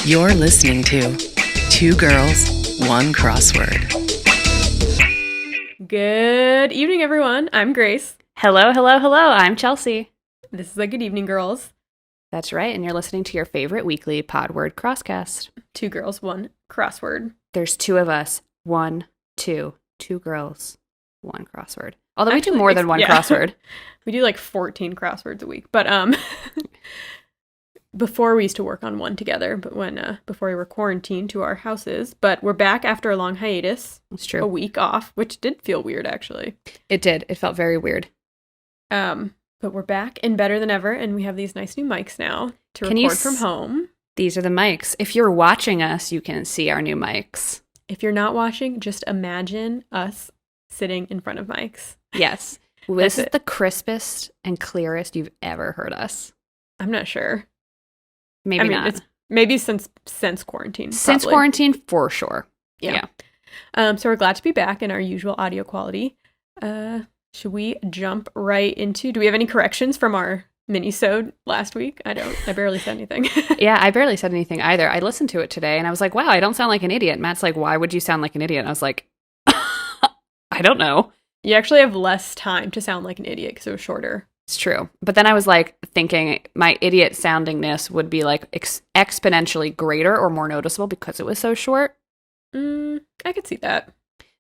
You're listening to Two Girls, One Crossword. Good evening, everyone. I'm Grace. Hello, hello, hello. I'm Chelsea. This is the Good Evening Girls. That's right, and you're listening to your favorite weekly pod word crosscast. Two girls, one crossword. There's two of us. Two girls, one crossword. Although Actually, we do more than one crossword. We do like 14 crosswords a week. But before we used to work on one together, but before we were quarantined to our houses. But we're back after a long hiatus. It's true. A week off, which did feel weird, actually. It did. It felt very weird. But we're back and better than ever, and we have these nice new mics now to record from home. These are the mics. If you're watching us, you can see our new mics. If you're not watching, just imagine us sitting in front of mics. Yes. This is the crispest and clearest you've ever heard us. I'm not sure. Maybe not. It's maybe since quarantine. Since quarantine, for sure. Yeah. So we're glad to be back in our usual audio quality. Should we jump right into? Do we have any corrections from our mini-sode last week? I barely said anything. Yeah, I barely said anything either. I listened to it today and I was like, wow, I don't sound like an idiot. Matt's like, why would you sound like an idiot? And I was like, I don't know. You actually have less time to sound like an idiot because it was shorter. It's true. But then I was like thinking my idiot soundingness would be like exponentially greater or more noticeable because it was so short. I could see that.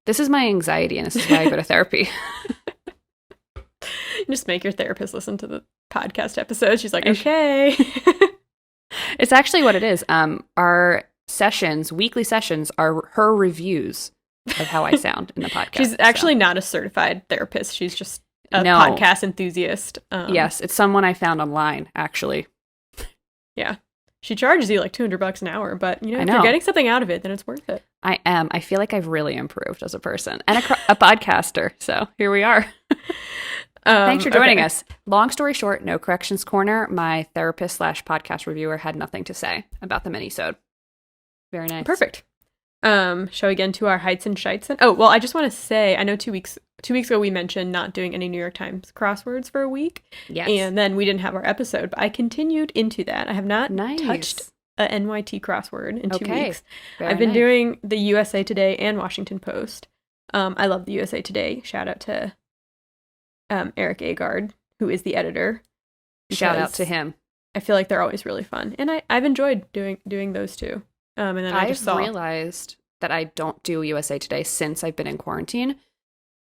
This is my anxiety and this is why I go to therapy. Just make your therapist listen to the podcast episode. She's like, okay. It's actually what it is. Our weekly sessions are her reviews of how I sound in the podcast. She's actually not a certified therapist. She's just a podcast enthusiast. Yes, it's someone I found online, actually. Yeah. She charges you like $200 an hour, but if you're getting something out of it, then it's worth it. I am. I feel like I've really improved as a person and a podcaster. So here we are. Thanks for joining us. Long story short, no corrections corner. My therapist / podcast reviewer had nothing to say about the mini-sode. Very nice. Perfect. Shall we get into our heights and shites? Oh, well, I just want to say, I know 2 weeks ago we mentioned not doing any New York Times crosswords for a week. Yes. And then we didn't have our episode, but I continued into that. I have not touched a NYT crossword in 2 weeks. I've been doing the USA Today and Washington Post. I love the USA Today. Shout out to Eric Agard, who is the editor. Shout out to him. I feel like they're always really fun. And I've enjoyed doing those two. And then I've realized that I don't do USA Today since I've been in quarantine,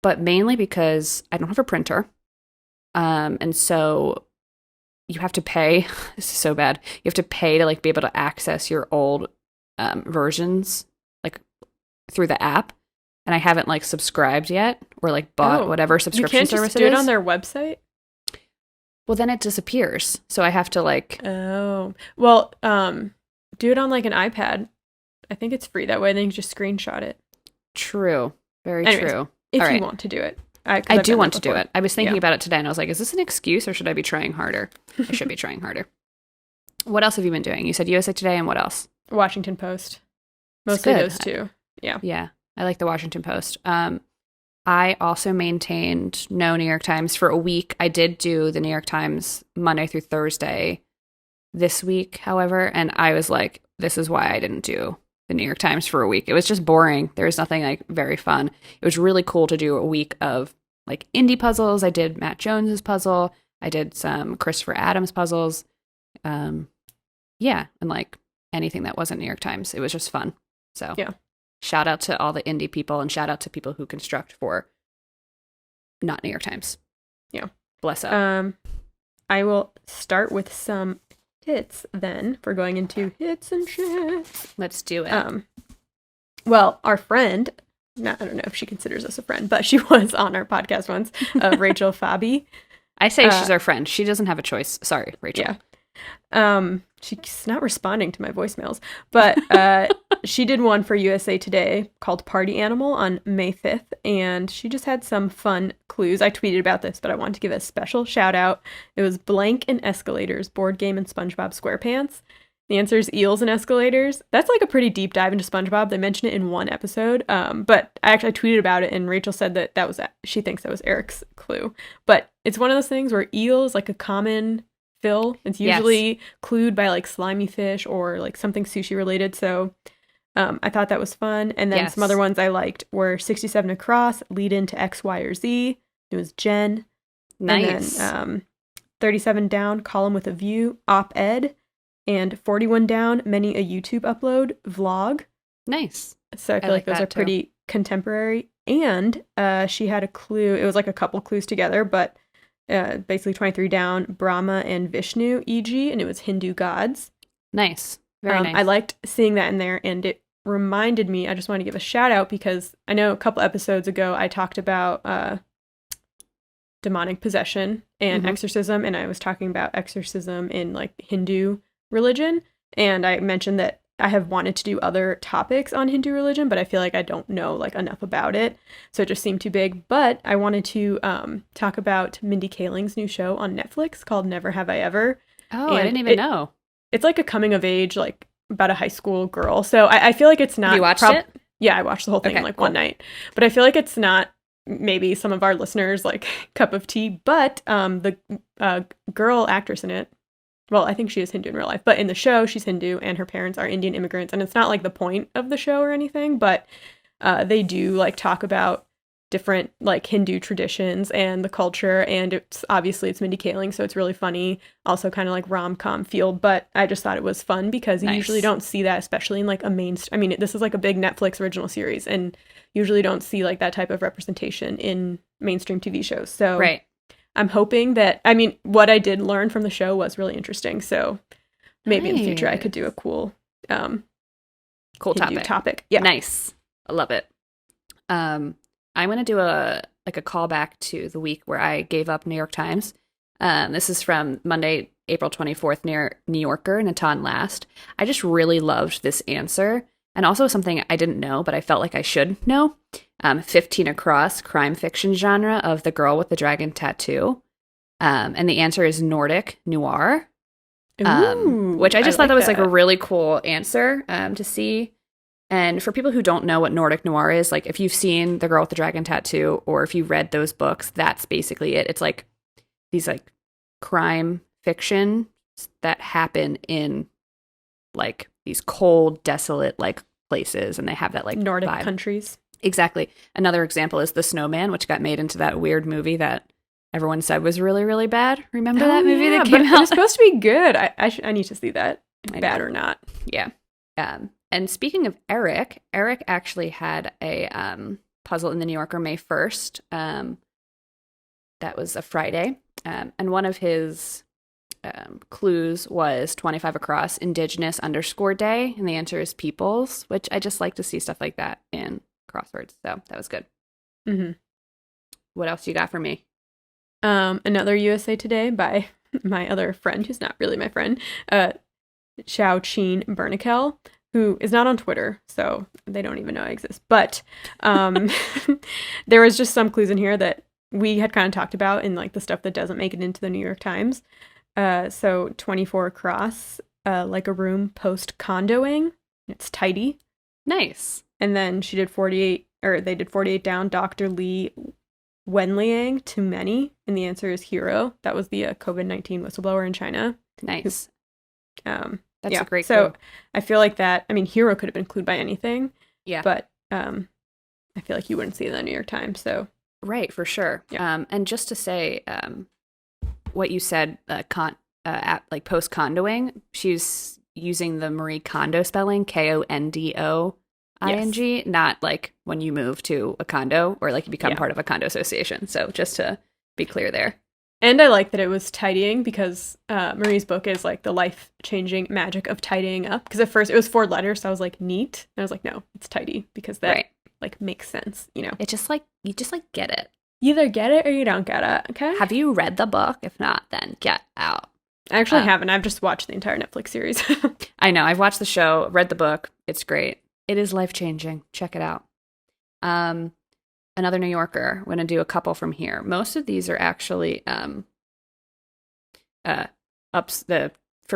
but mainly because I don't have a printer. And so you have to pay. This is so bad. You have to pay to like be able to access your old versions like through the app. And I haven't like subscribed yet or like bought whatever subscription service it is. You can't just do it on their website? Well, then it disappears. So I have to like... Oh. Well, do it on like an iPad. I think it's free that way. Then you can just screenshot it. True. Very true. If you want to do it. I do want to do it. I was thinking about it today and I was like, is this an excuse or should I be trying harder? I should be trying harder. What else have you been doing? You said USA Today and what else? Washington Post. Mostly those two. Yeah. Yeah. I like the Washington Post. I also maintained no New York Times for a week. I did do the New York Times Monday through Thursday this week, however, and I was like, this is why I didn't do the New York Times for a week. It was just boring. There was nothing like very fun. It was really cool to do a week of like indie puzzles. I did Matt Jones's puzzle. I did some Christopher Adams puzzles. Yeah, and like anything that wasn't New York Times. It was just fun. So yeah. Shout out to all the indie people and shout out to people who construct for not New York Times. Yeah. Bless up. I will start with some hits then for going into hits and shit. Let's do it. Well, our friend, I don't know if she considers us a friend, but she was on our podcast once, Rachel Fabi. I say she's our friend. She doesn't have a choice. Sorry, Rachel. Yeah. She's not responding to my voicemails, but she did one for USA Today called Party Animal on May 5th, and she just had some fun clues. I tweeted about this, but I wanted to give a special shout out. It was Blank and Escalators, board game and SpongeBob SquarePants. The answer is eels and escalators. That's like a pretty deep dive into SpongeBob. They mentioned it in one episode, but I tweeted about it, and Rachel said that she thinks that was Eric's clue. But it's one of those things where eel is like a common fill. It's usually clued by like slimy fish or like something sushi related. So I thought that was fun. And then some other ones I liked were 67 across, lead into X, Y, or Z. It was Jen. Nice. And then 37 down, column with a view, op-ed. And 41 down, many a YouTube upload, vlog. Nice. So I feel like those are pretty contemporary. And she had a clue. It was like a couple clues together, but basically 23 down, Brahma and Vishnu, e.g., and it was Hindu gods. Nice. Very nice. I liked seeing that in there, and it reminded me, I just want to give a shout out because I know a couple episodes ago I talked about demonic possession and exorcism, and I was talking about exorcism in like Hindu religion, and I mentioned that I have wanted to do other topics on Hindu religion, but I feel like I don't know like enough about it, so it just seemed too big. But I wanted to talk about Mindy Kaling's new show on Netflix called Never Have I Ever. Oh, and I didn't even know. It's like a coming of age, like about a high school girl. So I feel like it's not. You watched it? Yeah, I watched the whole thing in like one night. But I feel like it's not maybe some of our listeners like cup of tea. But the girl actress in it, well, I think she is Hindu in real life, but in the show she's Hindu and her parents are Indian immigrants, and it's not like the point of the show or anything, but they do like talk about different like Hindu traditions and the culture, and it's Mindy Kaling, so it's really funny, also kind of like rom-com feel, but I just thought it was fun because you usually don't see that, especially in like a this is like a big Netflix original series, and usually don't see like that type of representation in mainstream TV shows. So right. I'm hoping that, what I did learn from the show was really interesting, so maybe in the future I could do a cool Hindu topic. Yeah. Nice. I love it. I'm going to do a callback to the week where I gave up New York Times. This is from Monday, April 24th, New Yorker, Natan Last. I just really loved this answer, and also something I didn't know, but I felt like I should know. 15 across, crime fiction genre of The Girl with the Dragon Tattoo. And the answer is Nordic noir. Which I just thought that was like a really cool answer to see. And for people who don't know what Nordic noir is, like if you've seen The Girl with the Dragon Tattoo or if you read those books, that's basically it. It's like these like crime fiction that happen in like these cold, desolate like places, and they have that like Nordic vibe. Countries. Exactly. Another example is The Snowman, which got made into that weird movie that everyone said was really, really bad. Remember that movie that came out? It was supposed to be good. I need to see that, bad or not. Yeah. And speaking of Eric actually had a puzzle in the New Yorker May 1st. That was a Friday. And one of his clues was 25 across, Indigenous _ day. And the answer is peoples, which I just like to see stuff like that in crosswords. So that was good. Mm-hmm. What else you got for me? Another USA Today by my other friend, who's not really my friend, Xiao Chin Bernikel, who is not on Twitter, so they don't even know I exist. But there was just some clues in here that we had kind of talked about in like the stuff that doesn't make it into the New York Times. So 24 across, like a room post condoing. It's tidy. Nice. And then they did 48 down, Dr. Li Wenliang, too many, and the answer is hero. That was the COVID-19 whistleblower in China. Nice. That's a great So clue. I feel like that, hero could have been clued by anything. Yeah. But I feel like you wouldn't see it in the New York Times, so. Right, for sure. Yeah. And just to say what you said, like post-condoing, she's using the Marie Kondo spelling, Kondoing, yes. Not like when you move to a condo or like you become part of a condo association. So just to be clear there. And I like that it was tidying because Marie's book is like the life-changing magic of tidying up. Because at first it was 4 letters, so I was like, neat. And I was like, no, it's tidy because that like makes sense, you know? It's just like, you just like get it. You either get it or you don't get it, okay? Have you read the book? If not, then get out. I actually haven't. I've just watched the entire Netflix series. I know. I've watched the show, read the book. It's great. It is life-changing. Check it out. Another New Yorker. I'm going to do a couple from here. Most of these are actually for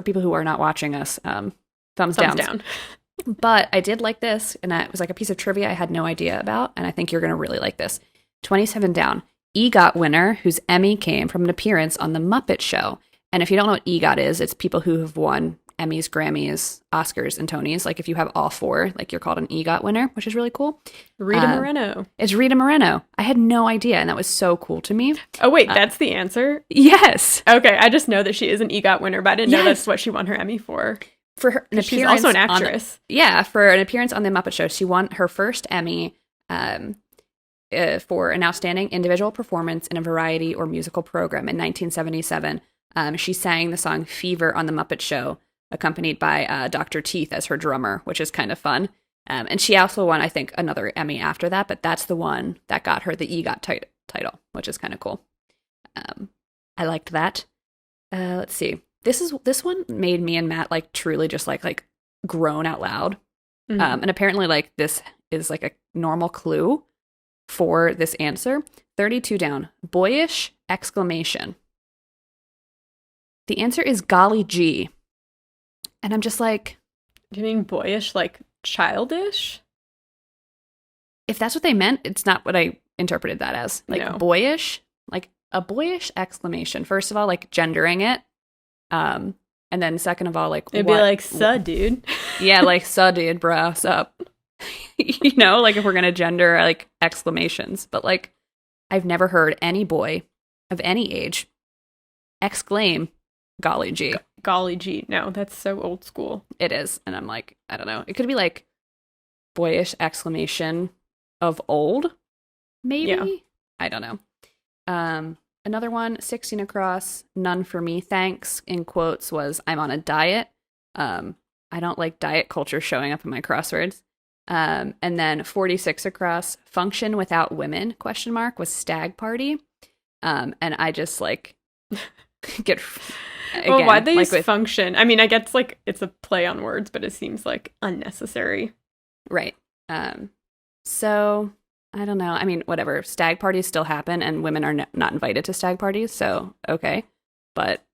people who are not watching us, thumbs down. But I did like this, and it was like a piece of trivia I had no idea about, and I think you're going to really like this. 27 down. EGOT winner whose Emmy came from an appearance on The Muppet Show. And if you don't know what EGOT is, it's people who have won Emmys, Grammys, Oscars, and Tonys. Like if you have all 4, like you're called an EGOT winner, which is really cool. Rita Moreno. It's Rita Moreno. I had no idea, and that was so cool to me. Oh, wait, that's the answer? Yes. Okay, I just know that she is an EGOT winner, but I didn't know that's what she won her Emmy for. For her, she's also an actress. For an appearance on The Muppet Show. She won her first Emmy for an outstanding individual performance in a variety or musical program in 1977. She sang the song Fever on The Muppet Show, accompanied by Dr. Teeth as her drummer, which is kind of fun. And she also won, I think, another Emmy after that, but that's the one that got her the EGOT title, which is kind of cool. I liked that. Let's see. This one made me and Matt like truly just like groan out loud. Mm-hmm. And apparently like this is like a normal clue for this answer. 32 down. Boyish exclamation. The answer is golly gee. And I'm just like... Do you mean boyish, like childish? If that's what they meant, it's not what I interpreted that as. Like no. Boyish, like a boyish exclamation. First of all, like gendering it. And then second of all, like... It'd be like, suh, dude. Yeah, like, suh, dude, bro, what's up? You know, like if we're going to gender like exclamations. But like, I've never heard any boy of any age exclaim golly gee. Golly gee. No, that's so old school. It is. And I'm like, I don't know. It could be like boyish exclamation of old, maybe? Yeah. I don't know. Another one, 16 across, none for me, thanks, in quotes, was I'm on a diet. I don't like diet culture showing up in my crosswords. And then 46 across, function without women, ? Was stag party. And I just like get... Again, well, why'd they like use function? I mean, I guess like it's a play on words, but it seems like unnecessary. Right. So I don't know. I mean, whatever. Stag parties still happen, and women are not invited to stag parties. So okay, but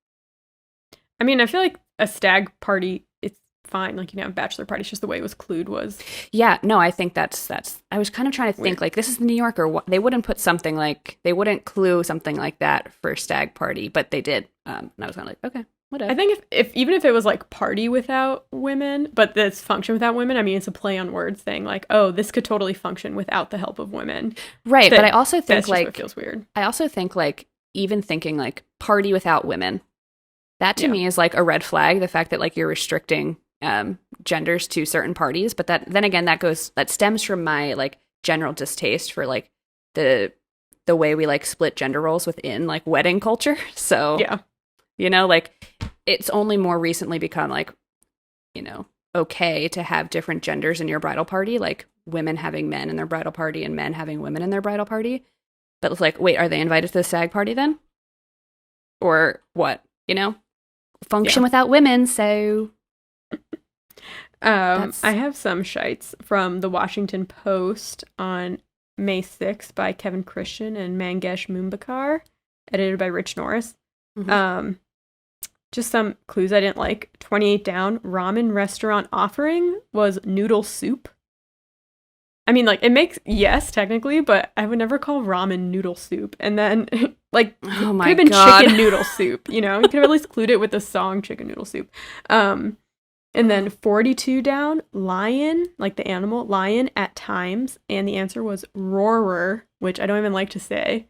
I mean, I feel like a stag party, it's fine. Like, you know, a bachelor party, it's just the way it was clued was. Yeah. No, I think that's. I was kind of trying to think weird. Like this is New York, or they wouldn't put something like they wouldn't clue something like that for stag party, but they did. And I was kind of like, okay, whatever. I think if even if it was like party without women, but this function without women, I mean, it's a play on words thing. Like, oh, this could totally function without the help of women. Right. But I also think like it feels weird. I also think like even thinking like party without women, that to me is like a red flag. The fact that like you're restricting genders to certain parties, but that then again that stems from my like general distaste for like the way we like split gender roles within like wedding culture. So yeah. You know, like it's only more recently become like, you know, okay to have different genders in your bridal party, like women having men in their bridal party and men having women in their bridal party. But it's like, wait, are they invited to the stag party then? Or what? You know, function without women. So I have some shites from the Washington Post on May 6th by Kevin Christian and Mangesh Mumbakar, edited by Rich Norris. Mm-hmm. Just some clues I didn't like. 28 down, ramen restaurant offering was noodle soup. I mean, like, it makes, yes, technically, but I would never call ramen noodle soup. And then, like, oh my could have been God. Chicken noodle soup, you know? You could have at least clued it with the song Chicken Noodle Soup. And then 42 down, lion, like the animal, lion at times. And the answer was roarer, which I don't even like to say.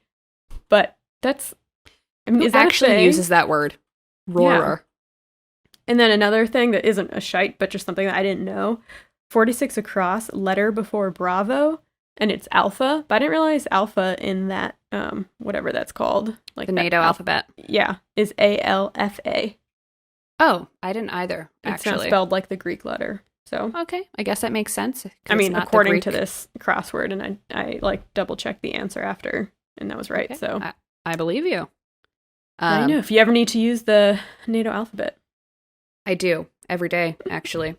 But that's, I mean, who is that actually uses that word? Roarer. Yeah. And then another thing that isn't a shite, but just something that I didn't know. 46 across, letter before Bravo, and it's alpha. But I didn't realize alpha in that, whatever that's called. Like the NATO alphabet. Yeah, is ALFA. Oh, I didn't either, actually. It's not spelled like the Greek letter. So okay, I guess that makes sense. I mean, according to this crossword, and I like double checked the answer after, and that was right. Okay. So I believe you. I know if you ever need to use the NATO alphabet. I do every day, actually.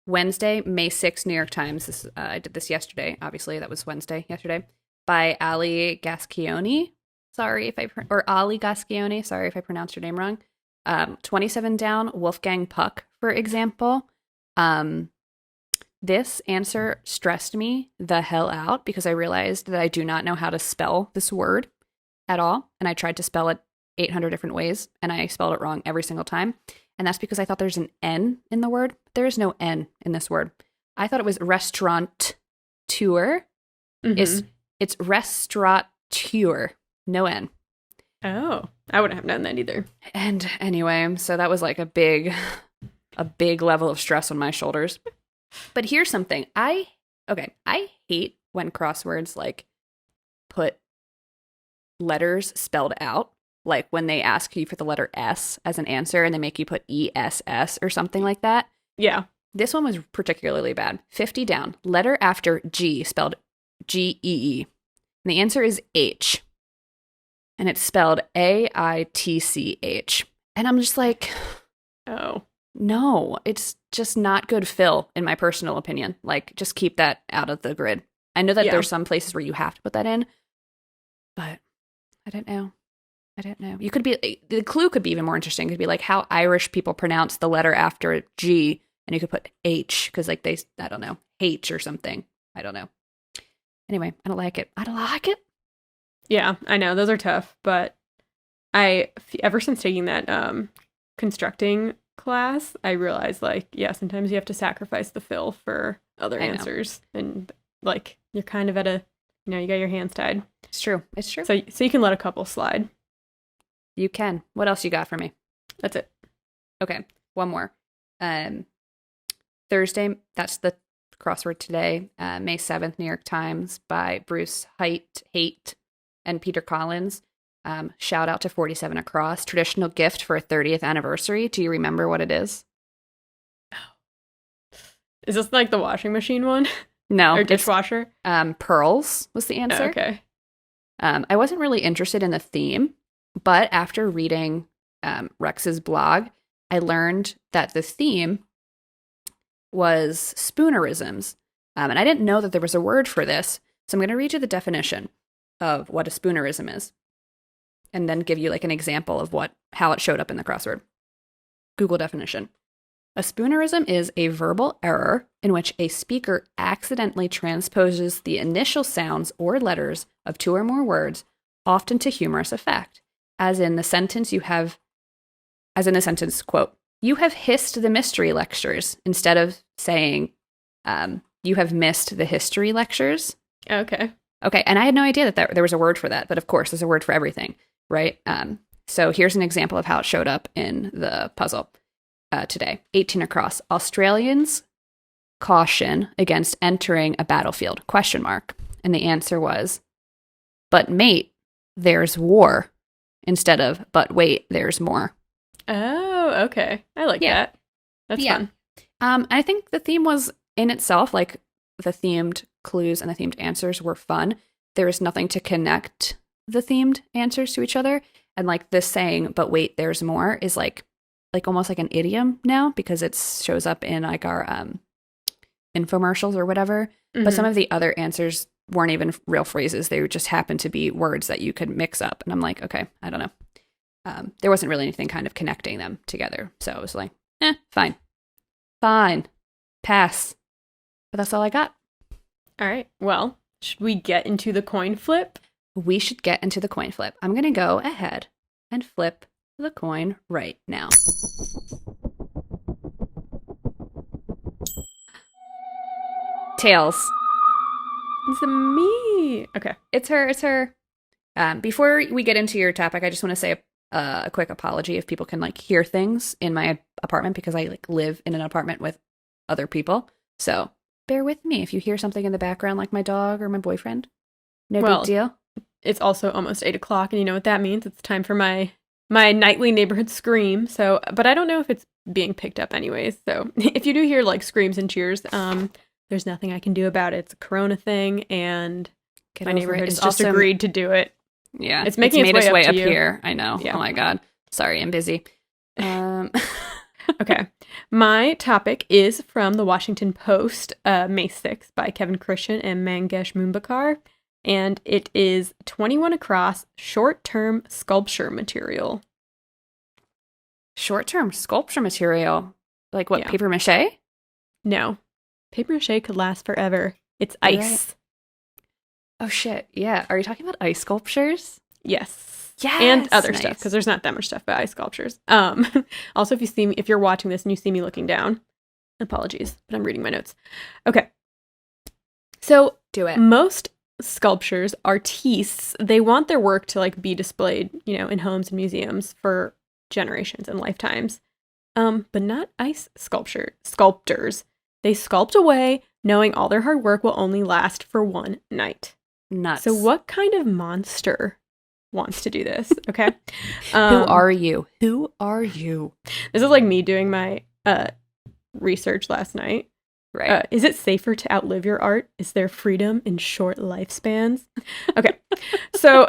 Wednesday, May 6th, New York Times. I did this yesterday. Obviously, that was Wednesday, yesterday, by Ali Gascioni. Or Ali Gascioni. Sorry if I pronounced your name wrong. 27 down, Wolfgang Puck, for example. This answer stressed me the hell out because I realized that I do not know how to spell this word at all. And I tried to spell it 800 different ways, and I spelled it wrong every single time. And that's because I thought there's an N in the word. There is no N in this word. I thought it was restaurant tour. Mhm. It's restaurateur. No N. Oh, I wouldn't have known that either. And anyway, so that was like a big level of stress on my shoulders. But here's something. I hate when crosswords like put letters spelled out. Like when they ask you for the letter S as an answer and they make you put ESS or something like that. Yeah. This one was particularly bad. 50 down. Letter after G spelled GEE. And the answer is H. And it's spelled AITCH. And I'm just like, Oh. no, it's just not good fill, in my personal opinion. Like, just keep that out of the grid. I know that there's some places where you have to put that in, but I don't know. You could be, the clue could be even more interesting. It could be like how Irish people pronounce the letter after G, and you could put H, because like I don't know, H or something. I don't know. Anyway, I don't like it. Yeah, I know. Those are tough, but ever since taking that constructing class, I realized like, yeah, sometimes you have to sacrifice the fill for other answers. And like, you're kind of at a, you got your hands tied. It's true. So you can let a couple slide. You can. What else you got for me? That's it. Okay, one more. Thursday, that's the crossword today, May 7th, New York Times, by Bruce Haight and Peter Collins. Shout out to 47 Across. Traditional gift for a 30th anniversary. Do you remember what it is? Is this like the washing machine one? No. Or dishwasher? Pearls was the answer. Okay. I wasn't really interested in the theme, but after reading Rex's blog, I learned that the theme was spoonerisms. And I didn't know that there was a word for this. So I'm going to read you the definition of what a spoonerism is, and then give you like an example of how it showed up in the crossword. Google definition. A spoonerism is a verbal error in which a speaker accidentally transposes the initial sounds or letters of two or more words, often to humorous effect. As in the sentence, quote, "You have hissed the mystery lectures," instead of saying, "You have missed the history lectures." Okay. Okay, and I had no idea that there was a word for that, but of course, there's a word for everything, right? So here's an example of how it showed up in the puzzle today. 18 across. Australians caution against entering a battlefield, question mark. And the answer was, "But mate, there's war," instead of, "But wait, there's more." Oh, okay. I like that. That's fun. I think the theme was in itself, like the themed clues and the themed answers were fun. There was nothing to connect the themed answers to each other. And like this saying, "But wait, there's more," is like almost like an idiom now, because it shows up in like our infomercials or whatever. Mm-hmm. But some of the other answers weren't even real phrases. They just happened to be words that you could mix up. And I'm like, okay, I don't know. There wasn't really anything kind of connecting them together. So it was like, fine. Pass. But that's all I got. All right. Well, should we get into the coin flip? We should get into the coin flip. I'm going to go ahead and flip the coin right now. Tails. It's me. Okay. It's her. Before we get into your topic, I just want to say a quick apology if people can like hear things in my apartment, because I like live in an apartment with other people. So bear with me if you hear something in the background, like my dog or my boyfriend. No big deal. It's also almost 8 o'clock, and you know what that means. It's time for my nightly neighborhood scream. So, but I don't know if it's being picked up anyways. So if you do hear like screams and cheers, there's nothing I can do about it. It's a Corona thing, and my neighborhood has just agreed to do it. Yeah, it's making its way up here. I know. Yeah. Oh my God. Sorry, I'm busy. Okay. My topic is from the Washington Post, May 6th, by Kevin Christian and Mangesh Mumbakkar. And it is 21 across, short-term sculpture material. Short-term sculpture material? Like what, paper mache? No. Paper mache could last forever. It's ice. Right. Oh, shit. Yeah. Are you talking about ice sculptures? Yes. Yes, and other nice. stuff because there's not that much stuff about ice sculptures. Also, if you're watching this and you see me looking down, apologies, but I'm reading my notes. Okay, so Do it. most sculptures, artistes, they want their work to like be displayed, in homes and museums for generations and lifetimes. But not ice sculptors. They sculpt away, knowing all their hard work will only last for one night. Nuts. So what kind of monster wants to do this? Okay. Who are you? Who are you? This is like me doing my research last night. Right. Is it safer to outlive your art? Is there freedom in short lifespans? Okay. So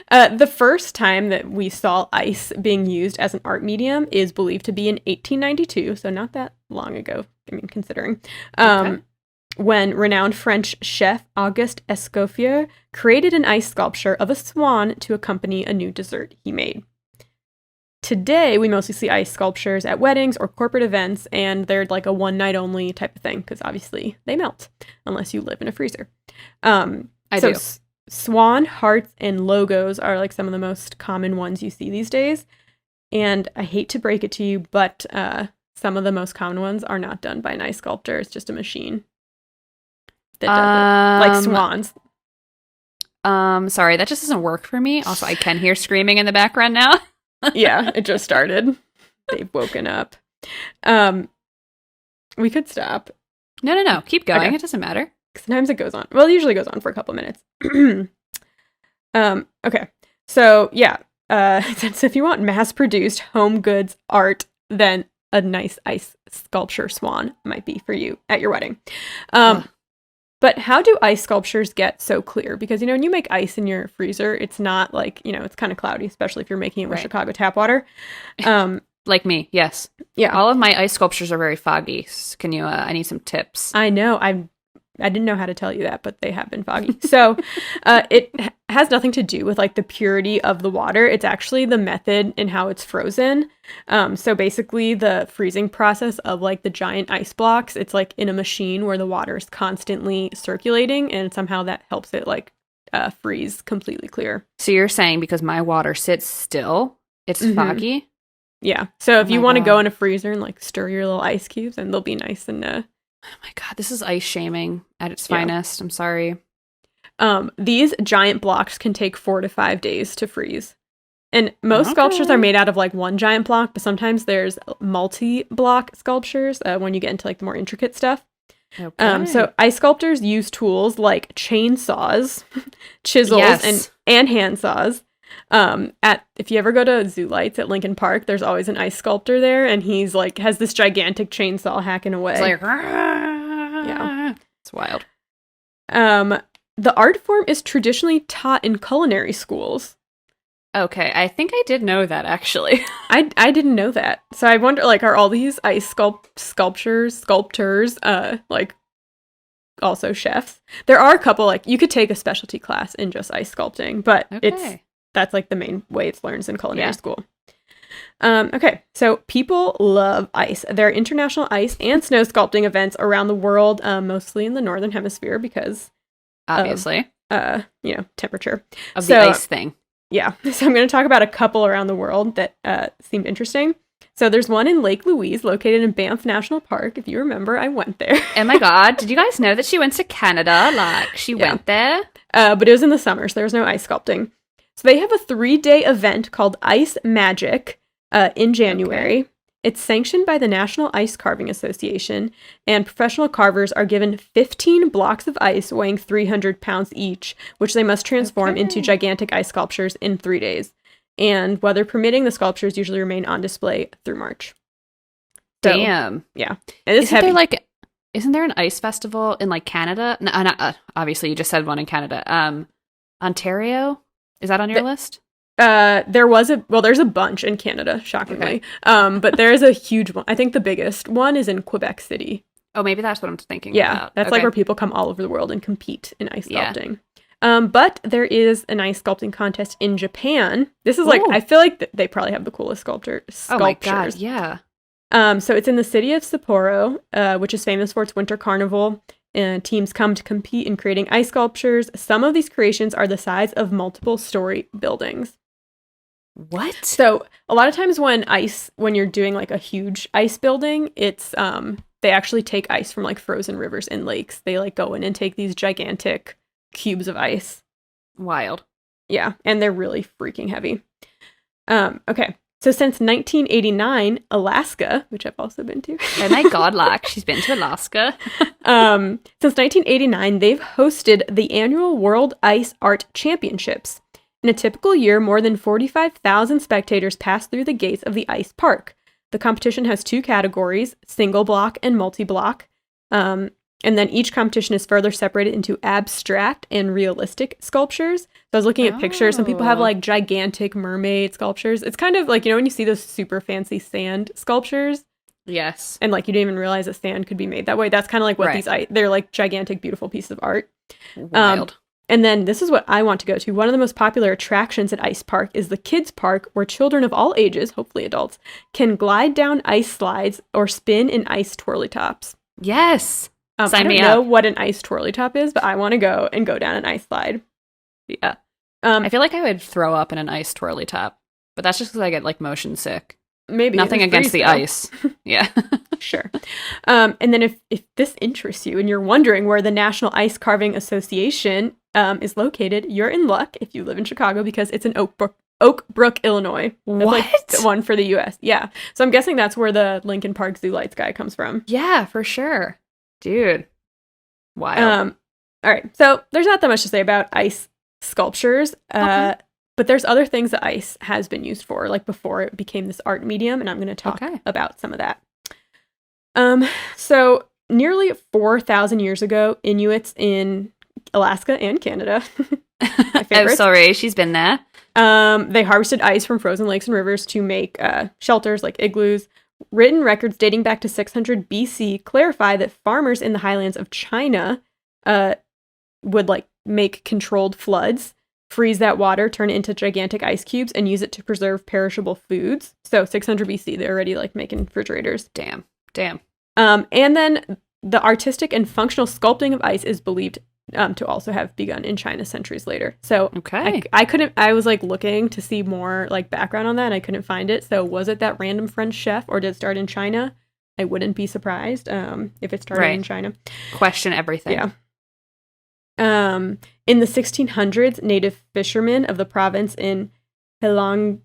the first time that we saw ice being used as an art medium is believed to be in 1892. So not that long ago, considering. When renowned French chef Auguste Escoffier created an ice sculpture of a swan to accompany a new dessert he made. Today, we mostly see ice sculptures at weddings or corporate events, and they're like a one-night only type of thing, because obviously they melt, unless you live in a freezer. I do. Swan, hearts, and logos are like some of the most common ones you see these days. And I hate to break it to you, but some of the most common ones are not done by an ice sculptor. It's just a machine that does it. Like swans. Sorry, that just doesn't work for me. Also, I can hear screaming in the background now. Yeah, it just started. They've woken up. We could stop. No. Keep going. Okay. It doesn't matter. Sometimes it goes on. Well, it usually goes on for a couple minutes. Okay. So, yeah. Since if you want mass-produced home goods art, then a nice ice sculpture swan might be for you at your wedding. But how do ice sculptures get so clear? Because, when you make ice in your freezer, it's not like, it's kind of cloudy, especially if you're making it with Chicago tap water. Like me, yes. Yeah. All of my ice sculptures are very foggy. Can you, I need some tips. I know. I didn't know how to tell you that, but they have been foggy. So it has nothing to do with like the purity of the water. It's actually the method in how it's frozen. So basically the freezing process of like the giant ice blocks, it's like in a machine where the water is constantly circulating, and somehow that helps it like freeze completely clear. So you're saying because my water sits still, it's foggy? Yeah. So if you want to go in a freezer and like stir your little ice cubes, and they'll be nice and oh my God, this is ice shaming at its finest. I'm sorry. These giant blocks can take 4 to 5 days to freeze. And most sculptures are made out of like one giant block, but sometimes there's multi-block sculptures when you get into like the more intricate stuff. Okay. So ice sculptors use tools like chainsaws, chisels, and hand saws. If you ever go to Zoo Lights at Lincoln Park, there's always an ice sculptor there, and he's like has this gigantic chainsaw hacking away. It's like, yeah, it's wild. The art form is traditionally taught in culinary schools. Okay, I think I did know that actually. I didn't know that, so I wonder like are all these ice sculptors like also chefs? There are a couple like you could take a specialty class in just ice sculpting, but that's like the main way it's learned in culinary school. Okay, so people love ice. There are international ice and snow sculpting events around the world, mostly in the northern hemisphere because obviously, temperature of the ice thing. Yeah, so I'm going to talk about a couple around the world that seemed interesting. So there's one in Lake Louise, located in Banff National Park. If you remember, I went there. Oh my God, did you guys know that she went to Canada? Like, she went there? But it was in the summer, so there was no ice sculpting. So they have a 3-day event called Ice Magic in January. Okay. It's sanctioned by the National Ice Carving Association, and professional carvers are given 15 blocks of ice weighing 300 pounds each, which they must transform into gigantic ice sculptures in 3 days. And weather permitting, the sculptures usually remain on display through March. So, damn. Yeah. And it's heavy. Isn't there an ice festival in like Canada? No, not, obviously, you just said one in Canada. Ontario? Is that on your list? There's a bunch in Canada, shockingly. Okay. But there is a huge one. I think the biggest one is in Quebec City. Oh, maybe that's what I'm thinking about. Yeah, that's like where people come all over the world and compete in ice sculpting. But there is an ice sculpting contest in Japan. This is like, I feel like they probably have the coolest sculptures. Oh my God, yeah. So it's in the city of Sapporo, which is famous for its winter carnival. And teams come to compete in creating ice sculptures. Some of these creations are the size of multiple story buildings. What? So a lot of times when you're doing like a huge ice building, it's they actually take ice from like frozen rivers and lakes. They like go in and take these gigantic cubes of ice. Wild. Yeah, and they're really freaking heavy. Okay. So since 1989, Alaska, which I've also been to. Oh my God, Lack, she's been to Alaska. Since 1989, they've hosted the annual World Ice Art Championships. In a typical year, more than 45,000 spectators pass through the gates of the ice park. The competition has 2 categories, single block and multi-block. And then each competition is further separated into abstract and realistic sculptures. So I was looking at pictures. Some people have like gigantic mermaid sculptures. It's kind of like, when you see those super fancy sand sculptures. Yes. And like you didn't even realize that sand could be made that way. That's kind of like what they're like gigantic, beautiful pieces of art. Wild. And then this is what I want to go to. One of the most popular attractions at Ice Park is the Kids Park, where children of all ages, hopefully adults, can glide down ice slides or spin in ice twirly tops. Yes. I don't know what an ice twirly top is, but I want to go and go down an ice slide. Yeah. I feel like I would throw up in an ice twirly top, but that's just because I get like motion sick. Maybe. Nothing against the ice. Yeah. Sure. And then if this interests you and you're wondering where the National Ice Carving Association is located, you're in luck if you live in Chicago, because it's in Oak Brook, Illinois. That's What? like the one for the U.S. Yeah. So I'm guessing that's where the Lincoln Park Zoo Lights guy comes from. Yeah, for sure. Dude. Wild. All right. So there's not that much to say about ice sculptures. Okay. But there's other things that ice has been used for, like before it became this art medium, and I'm going to talk about some of that. So nearly 4,000 years ago, Inuits in Alaska and Canada, my Oh, sorry, she's been there. They harvested ice from frozen lakes and rivers to make shelters like igloos. Written records dating back to 600 BC clarify that farmers in the highlands of China would like make controlled floods, freeze that water, turn it into gigantic ice cubes, and use it to preserve perishable foods. So 600 BC, they're already like making refrigerators. Damn. And then the artistic and functional sculpting of ice is believed to also have begun in China centuries later. So I was like looking to see more like background on that, and I couldn't find it. So was it that random French chef, or did it start in China? I wouldn't be surprised if it started in China. Question everything. Yeah. In the 1600s, native fishermen of the province in Heilongjiang,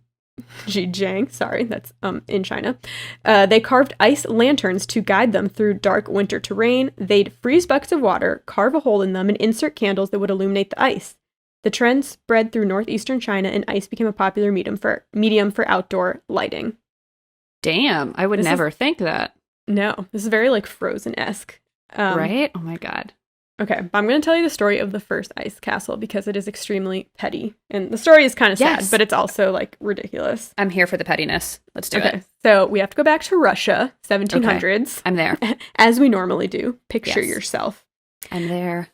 that's in China, they carved ice lanterns to guide them through dark winter terrain. They'd freeze buckets of water, carve a hole in them, and insert candles that would illuminate the ice. The trend spread through northeastern China, and ice became a popular medium for outdoor lighting. Damn, I would never think that. No, this is very like Frozen-esque. Right? Oh my God. Okay, but I'm going to tell you the story of the first ice castle because it is extremely petty. And the story is kind of sad, but it's also like ridiculous. I'm here for the pettiness. Let's do it. So we have to go back to Russia, 1700s. I'm there. As we normally do. Picture yourself. I'm there.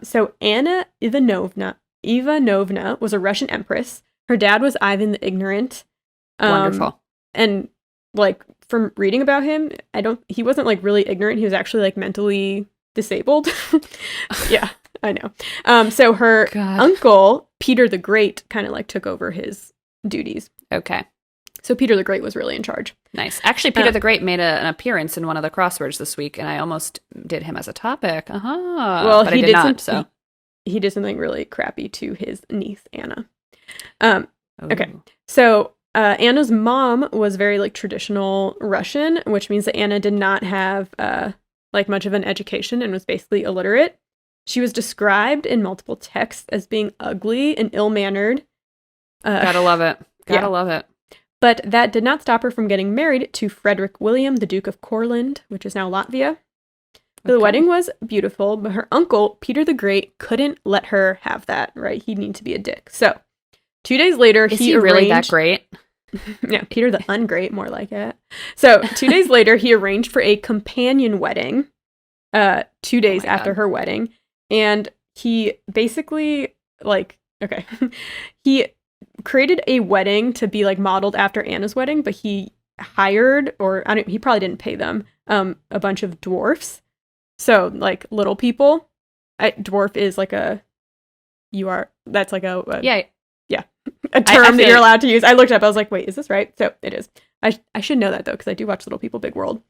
So Anna Ivanovna was a Russian empress. Her dad was Ivan the Ignorant. Wonderful. And like from reading about him, he wasn't like really ignorant. He was actually like mentally disabled. Yeah, I know. So her uncle, Peter the Great, kind of like took over his duties. Okay. So Peter the Great was really in charge. Nice. Actually, Peter the Great made an appearance in one of the crosswords this week, and I almost did him as a topic. Well, but he did not. He did something really crappy to his niece, Anna. Okay. So Anna's mom was very like traditional Russian, which means that Anna did not have like much of an education and was basically illiterate. She was described in multiple texts as being ugly and ill-mannered. Gotta love it. Gotta love it. But that did not stop her from getting married to Frederick William, the Duke of Courland, which is now Latvia. The wedding was beautiful, but her uncle, Peter the Great, couldn't let her have that, right? He'd need to be a dick. So 2 days later, Is he really that great? Yeah, Peter the Ungreat, more like it. So 2 days later, he arranged for a companion wedding 2 days after her wedding. And he basically, he created a wedding to be, like, modeled after Anna's wedding, but he hired, he probably didn't pay them, a bunch of dwarfs. So, like, little people. Dwarf is like that's like a... Yeah. Yeah. a term that you're allowed to use. I looked up. I was like, wait, is this right? So it is. I should know that, though, because I do watch Little People, Big World.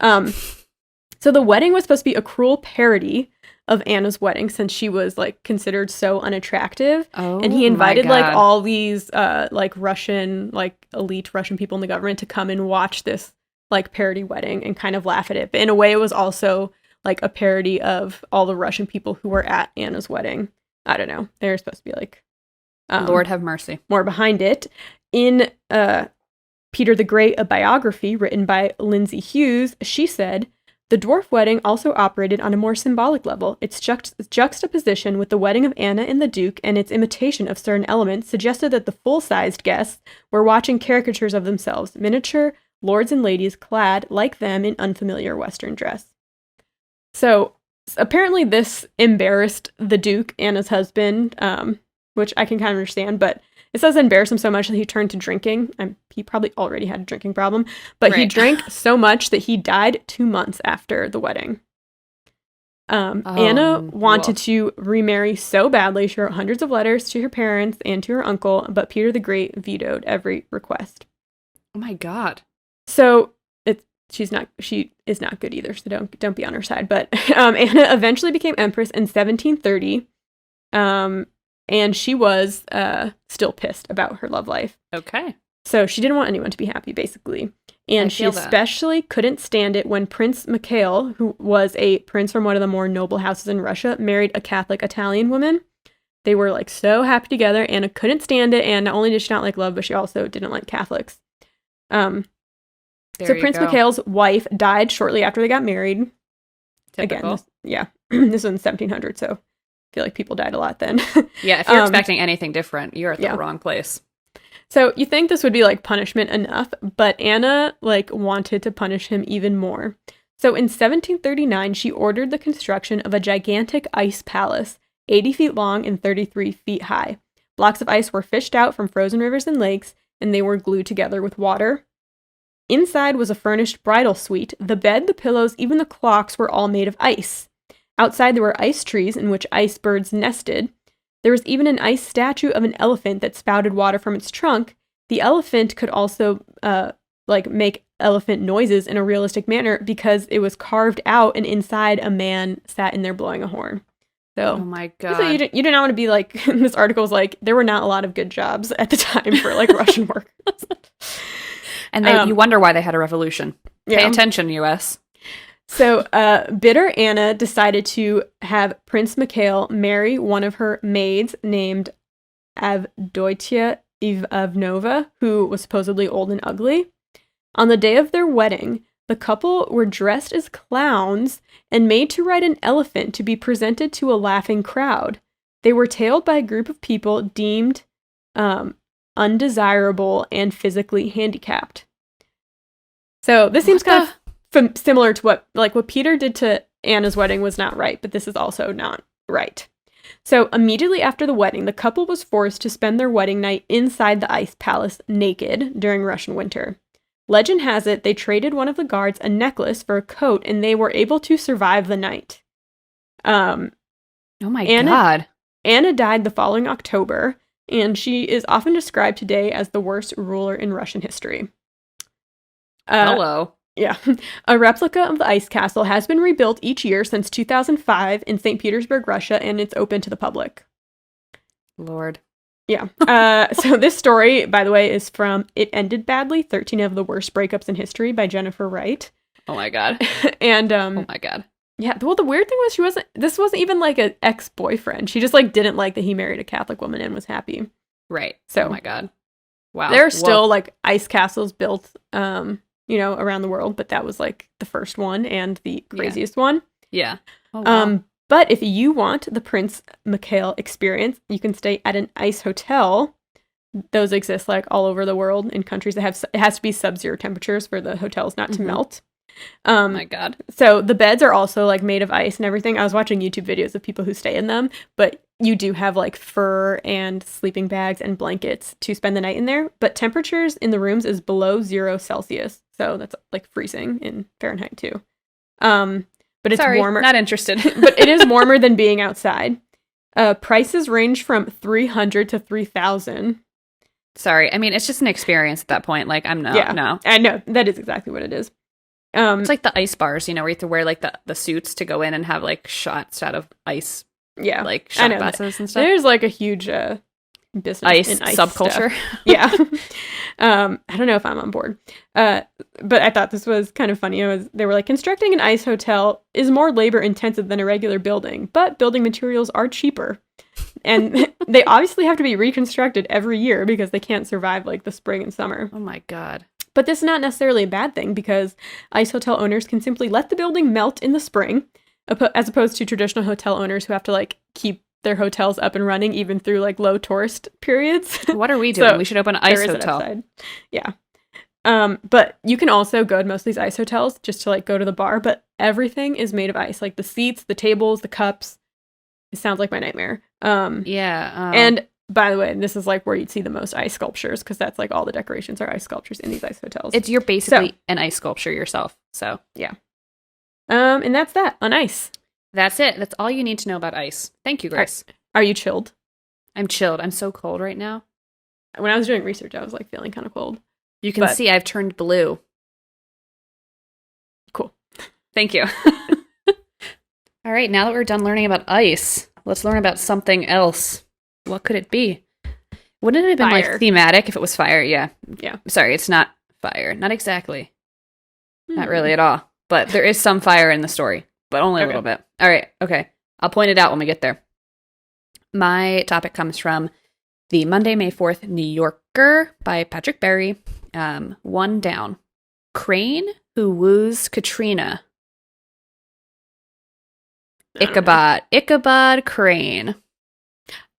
So the wedding was supposed to be a cruel parody of Anna's wedding, since she was like considered so unattractive. And he invited like all these like Russian, like elite Russian people in the government to come and watch this like parody wedding and kind of laugh at it. But in a way, it was also like a parody of all the Russian people who were at Anna's wedding. I don't know. They're supposed to be like Lord have mercy. More behind it. In Peter the Great, a biography written by Lindsay Hughes, she said, "The dwarf wedding also operated on a more symbolic level. Its juxtaposition with the wedding of Anna and the Duke and its imitation of certain elements suggested that the full-sized guests were watching caricatures of themselves, miniature lords and ladies clad, like them, in unfamiliar Western dress." So, apparently this embarrassed the Duke, Anna's husband, which I can kind of understand, but it says embarrassed him so much that he turned to drinking. He probably already had a drinking problem, but He drank so much that he died 2 months after the wedding. Anna wanted to remarry so badly. She wrote hundreds of letters to her parents and to her uncle, but Peter the Great vetoed every request. Oh my God. So she is not good either, so don't be on her side. But Anna eventually became empress in 1730. And she was still pissed about her love life. Okay. So she didn't want anyone to be happy, basically. And she especially couldn't stand it when Prince Mikhail, who was a prince from one of the more noble houses in Russia, married a Catholic Italian woman. They were like so happy together. Anna couldn't stand it. And not only did she not like love, but she also didn't like Catholics. So Prince Mikhail's wife died shortly after they got married. Typical. Again, this was in 1700, so I feel like people died a lot then. Yeah, if you're expecting anything different, you're at the wrong place. So you think this would be like punishment enough, but Anna like wanted to punish him even more. So in 1739, she ordered the construction of a gigantic ice palace, 80 feet long and 33 feet high. Blocks of ice were fished out from frozen rivers and lakes, and they were glued together with water. Inside was a furnished bridal suite. The bed, the pillows, even the clocks were all made of ice. Outside there were ice trees in which ice birds nested. There was even an ice statue of an elephant that spouted water from its trunk. The elephant could also make elephant noises in a realistic manner because it was carved out, and inside a man sat in there blowing a horn. So, oh my God. So you did not want to be like, this article was like, there were not a lot of good jobs at the time for like Russian workers. And you wonder why they had a revolution. Pay attention, U.S. So, bitter Anna decided to have Prince Mikhail marry one of her maids named Avdotia Ivanovna, who was supposedly old and ugly. On the day of their wedding, the couple were dressed as clowns and made to ride an elephant to be presented to a laughing crowd. They were tailed by a group of people deemed undesirable and physically handicapped. So this seems kind of similar to what Peter did to Anna's wedding was not right, but this is also not right. So immediately after the wedding, the couple was forced to spend their wedding night inside the ice palace naked during Russian winter. Legend has it they traded one of the guards a necklace for a coat, and they were able to survive the night. Oh my God. Anna died the following October, and she is often described today as the worst ruler in Russian history. Hello. Yeah. A replica of the ice castle has been rebuilt each year since 2005 in St. Petersburg, Russia, and it's open to the public. Lord. Yeah. So this story, by the way, is from It Ended Badly, 13 of the Worst Breakups in History by Jennifer Wright. Oh my God. And oh my God. Yeah, well, the weird thing was this wasn't even like an ex-boyfriend. She just like didn't like that he married a Catholic woman and was happy. Right. So, oh my God. Wow. There are still like ice castles built around the world, but that was like the first one and the craziest one. Yeah. Oh, wow. But if you want the Prince Mikhail experience, you can stay at an ice hotel. Those exist like all over the world in countries that have, it has to be sub-zero temperatures for the hotels not to melt. Oh my God. So the beds are also like made of ice and everything. I was watching YouTube videos of people who stay in them, but you do have like fur and sleeping bags and blankets to spend the night in there. But temperatures in the rooms is below 0 Celsius. So that's like freezing in Fahrenheit too. But it's warmer. Not interested. But it is warmer than being outside. Prices range from $300 to $3,000. Sorry. I mean, it's just an experience at that point. Like, I'm not. Yeah. No. I know. That is exactly what it is. It's like the ice bars, where you have to wear like the suits to go in and have like shots out of ice. Yeah. Like I shot know. glasses and stuff. There's like a huge business Ice in ice subculture. stuff. Yeah. I don't know if I'm on board. But I thought this was kind of funny. They were like, constructing an ice hotel is more labor intensive than a regular building, but building materials are cheaper. And they obviously have to be reconstructed every year because they can't survive like the spring and summer. Oh my God. But this is not necessarily a bad thing because ice hotel owners can simply let the building melt in the spring, as opposed to traditional hotel owners who have to like keep their hotels up and running even through like low tourist periods. What are we doing? So we should open an ice there is an hotel. upside. Yeah. But you can also go to most of these ice hotels just to like go to the bar, but everything is made of ice. Like the seats, the tables, the cups. It sounds like my nightmare. Yeah. And by the way, this is like where you'd see the most ice sculptures because that's like all the decorations are ice sculptures in these ice hotels. you're basically an ice sculpture yourself. So yeah. And that's that on ice. that's it. That's all you need to know about ice. Thank you, Grace. Are you chilled? I'm chilled. I'm so cold right now. When I was doing research, I was like feeling kind of cold. You can see I've turned blue. Cool. Thank you. All right, now that we're done learning about ice, let's learn about something else. What could it be? Wouldn't it have been Fire. like thematic if it was fire? Yeah. Yeah. Sorry, it's not fire. Not exactly. Not really at all. But there is some fire in the story, but only a little bit. All right. Okay. I'll point it out when we get there. My topic comes from the Monday, May 4th New Yorker by Patrick Berry. One down. Crane who woos Katrina. Ichabod Crane.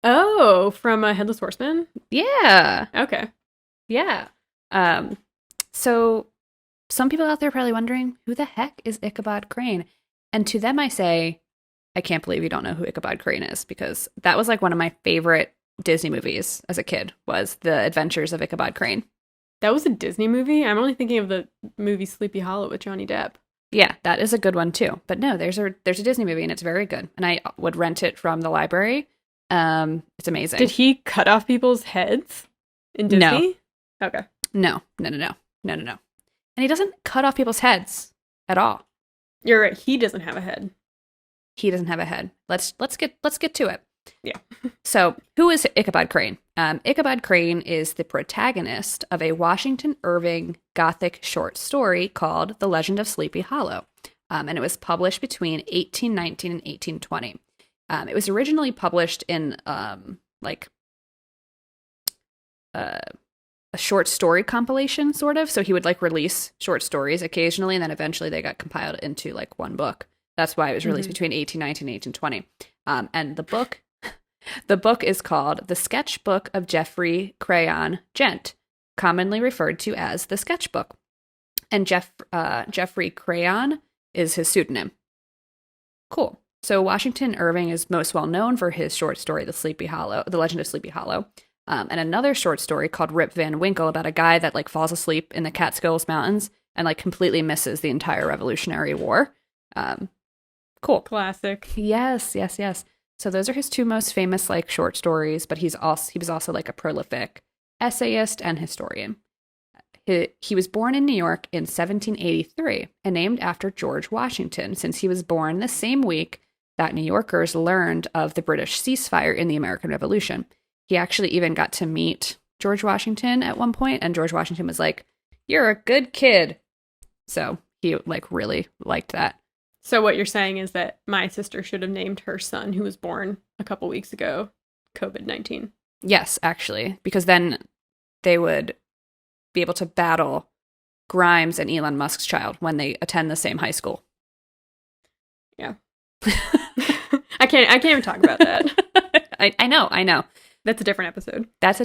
Oh, from a Headless Horseman? Yeah. Okay. Yeah. So some people out there are probably wondering, who the heck is Ichabod Crane? And to them I say, I can't believe you don't know who Ichabod Crane is, because that was like one of my favorite Disney movies as a kid, was The Adventures of Ichabod Crane. That was a Disney movie? I'm only thinking of the movie Sleepy Hollow with Johnny Depp. Yeah, that is a good one too. But no, there's a Disney movie and it's very good. And I would rent it from the library. It's amazing. Did he cut off people's heads in Disney? No. Okay. No. And he doesn't cut off people's heads at all. You're right. He doesn't have a head. He doesn't have a head. Let's get to it. Yeah. So, who is Ichabod Crane? Ichabod Crane is the protagonist of a Washington Irving Gothic short story called The Legend of Sleepy Hollow. And it was published between 1819 and 1820. It was originally published in a short story compilation, sort of. So he would like release short stories occasionally, and then eventually they got compiled into like one book. That's why it was released between 1819 and 1820. And the book is called The Sketchbook of Geoffrey Crayon Gent, commonly referred to as the Sketchbook. And Geoffrey Crayon is his pseudonym. Cool. So Washington Irving is most well known for his short story, The Legend of Sleepy Hollow, and another short story called Rip Van Winkle about a guy that like falls asleep in the Catskills Mountains and like completely misses the entire Revolutionary War. Cool. Classic. Yes. So those are his two most famous like short stories, but he was also like a prolific essayist and historian. He was born in New York in 1783 and named after George Washington, since he was born the same week that New Yorkers learned of the British ceasefire in the American Revolution. He actually even got to meet George Washington at one point, and George Washington was like, "You're a good kid." So he like really liked that. So what you're saying is that my sister should have named her son, who was born a couple weeks ago, COVID-19. Yes, actually, because then they would be able to battle Grimes and Elon Musk's child when they attend the same high school. Yeah. I can't even talk about that. I know. That's a different episode. That's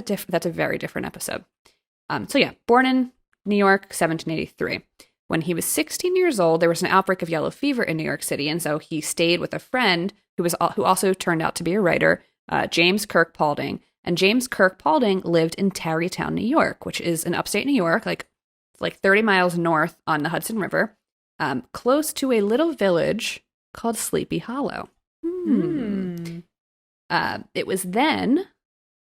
a very different episode. So yeah, born in New York, 1783. When he was 16 years old, there was an outbreak of yellow fever in New York City, and so he stayed with a friend who also turned out to be a writer, James Kirk Paulding. And James Kirk Paulding lived in Tarrytown, New York, which is in upstate New York, like 30 miles north on the Hudson River, close to a little village called Sleepy Hollow. It was then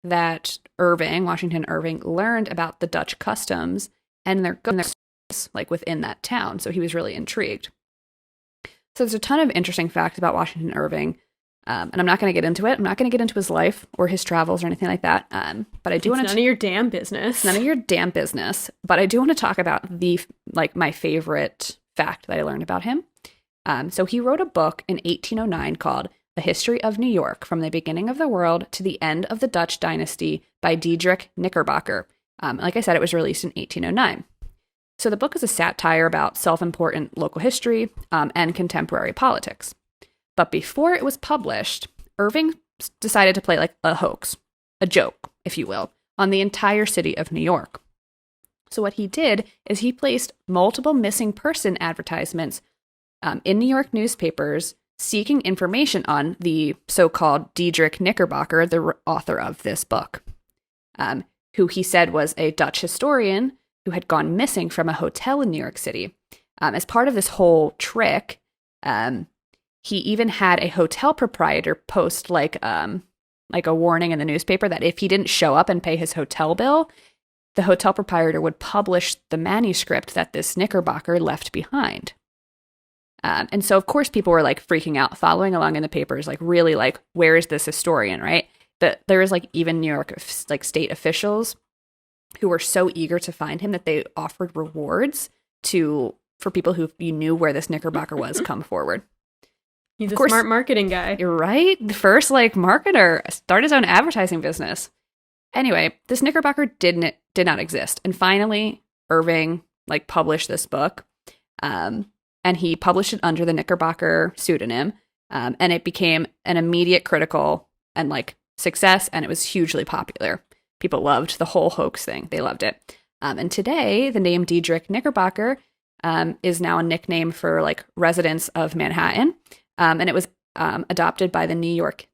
that Washington Irving, learned about the Dutch customs and their like within that town. So he was really intrigued. So there's a ton of interesting facts about Washington Irving. And I'm not going to get into it. I'm not going to get into his life or his travels or anything like that. But I do want to. None of your damn business. None of your damn business. But I do want to talk about my favorite fact that I learned about him. So he wrote a book in 1809 called A History of New York from the Beginning of the World to the End of the Dutch Dynasty by Diedrich Knickerbocker. Like I said, it was released in 1809. So the book is a satire about self-important local history and contemporary politics. But before it was published, Irving decided to play like a hoax, a joke, if you will, on the entire city of New York. So what he did is he placed multiple missing person advertisements in New York newspapers seeking information on the so-called Diedrich Knickerbocker, the author of this book, who he said was a Dutch historian who had gone missing from a hotel in New York City. As part of this whole trick, he even had a hotel proprietor post like a warning in the newspaper that if he didn't show up and pay his hotel bill, the hotel proprietor would publish the manuscript that this Knickerbocker left behind. And so, of course, people were like freaking out, following along in the papers, like really like, where is this historian, right? That there was like even New York like state officials who were so eager to find him that they offered rewards for people who you knew where this Knickerbocker was come forwid. He's a smart marketing guy. You're right. The first like marketer, start his own advertising business. Anyway, this Knickerbocker did not exist. And finally, Irving like published this book. And he published it under the Knickerbocker pseudonym. And it became an immediate critical and like success. And it was hugely popular. People loved the whole hoax thing. They loved it. And today, the name Diedrich Knickerbocker is now a nickname for like residents of Manhattan. And it was adopted by the New York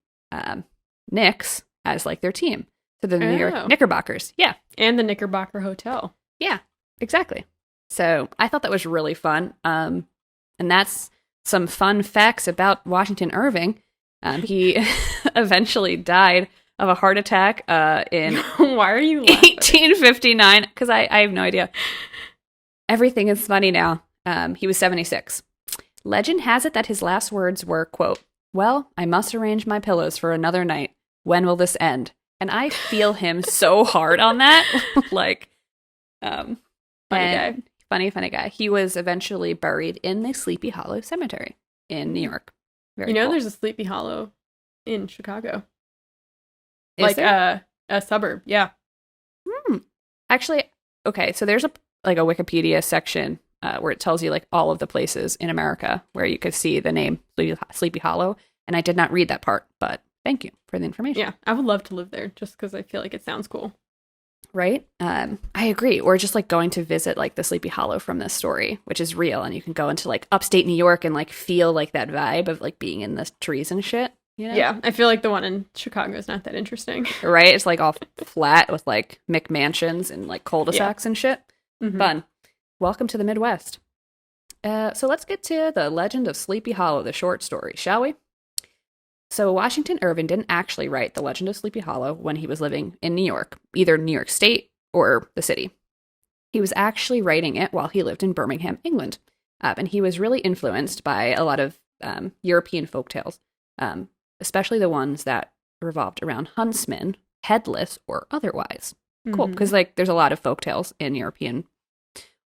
Knicks as like their team. So the New York Knickerbockers. Yeah. And the Knickerbocker Hotel. Yeah, exactly. So I thought that was really fun. And that's some fun facts about Washington Irving. He eventually died of a heart attack in Why are you laughing? 1859, because I have no idea. Everything is funny now. He was 76. Legend has it that his last words were, quote, "Well, I must arrange my pillows for another night. When will this end?" And I feel him so hard on that. Like, funny guy. Funny guy. He was eventually buried in the Sleepy Hollow Cemetery in New York. Very cool. There's a Sleepy Hollow in Chicago. Is there? A suburb, yeah. Actually, okay, so there's a Wikipedia section where it tells you like all of the places in America where you could see the name Sleepy Hollow, and I did not read that part, but thank you for the information. Yeah, I would love to live there just because I feel like it sounds cool. Right? I agree. Or just like going to visit like the Sleepy Hollow from this story, which is real, and you can go into like upstate New York and like feel like that vibe of like being in the trees and shit. You know? Yeah, I feel like the one in Chicago is not that interesting. Right? It's like all flat with like McMansions and like cul-de-sacs and shit. Mm-hmm. Fun. Welcome to the Midwest. So let's get to the Legend of Sleepy Hollow, the short story, shall we? So Washington Irving didn't actually write The Legend of Sleepy Hollow when he was living in New York, either New York State or the city. He was actually writing it while he lived in Birmingham, England. And he was really influenced by a lot of European folktales, especially the ones that revolved around huntsmen, headless or otherwise. Cool, because like there's a lot of folktales in European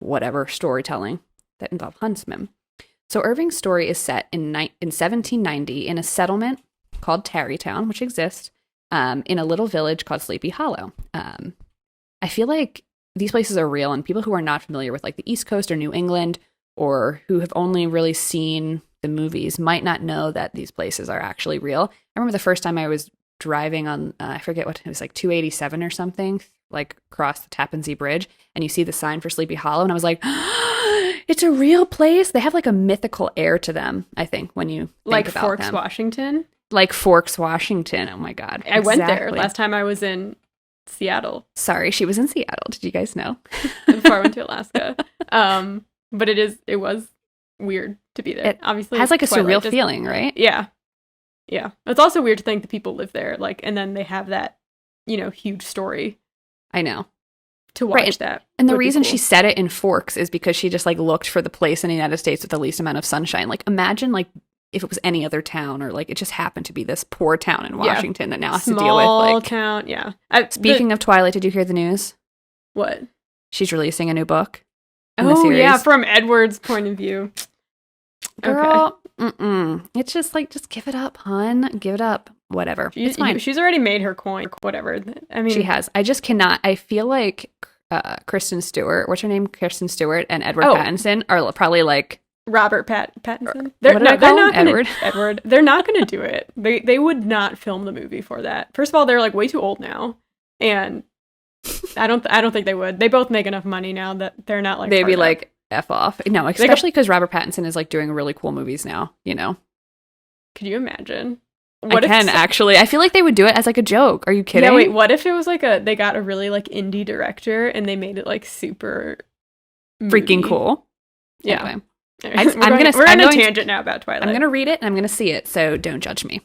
whatever storytelling that involve huntsmen. So Irving's story is set in 1790 in a settlement called Tarrytown, which exists in a little village called Sleepy Hollow. I feel like these places are real, and people who are not familiar with like the East Coast or New England, or who have only really seen the movies, might not know that these places are actually real. I remember the first time I was driving on, I forget what, it was like 287 or something, like across the Tappan Zee Bridge, and you see the sign for Sleepy Hollow, and I was like, it's a real place. They have like a mythical air to them, I think, when you think like about Forks, them. Washington? Like Forks, Washington. Oh my God. I went there last time I was in Seattle. Sorry, she was in Seattle. Did you guys know? Before I went to Alaska. But it was weird to be there. It obviously has like a surreal feeling, right? Yeah. Yeah. It's also weird to think that people live there, like, and then they have that huge story I know. to watch Right. that. And the would be reason cool. she set it in Forks is because she just like looked for the place in the United States with the least amount of sunshine. Like imagine like if it was any other town or like it just happened to be this poor town in Washington that now has to deal with small like town, yeah. Speaking of Twilight, did you hear the news? What? She's releasing a new book in the Oh series. yeah, from Edward's point of view. Girl, it's just like, just give it up, hon. Give it up. Whatever. It's fine. She's already made her coin. Whatever. I mean, She has. I just cannot. I feel like Kristen Stewart, what's her name? Kristen Stewart and Edward Pattinson are probably like Robert Pattinson. What did I call him? Edward? Edward. They're not going to do it. They would not film the movie for that. First of all, they're like way too old now, and I don't think they would. They both make enough money now that they're not like they'd be hard like F off. No, especially because Robert Pattinson is like doing really cool movies now. Could you imagine? Actually. I feel like they would do it as like a joke. Are you kidding? Yeah. Wait. What if it was like they got a really like indie director and they made it like super freaking movie? cool. Yeah. Anyway. We're on a tangent now about Twilight. I'm gonna read it and I'm gonna see it, so don't judge me.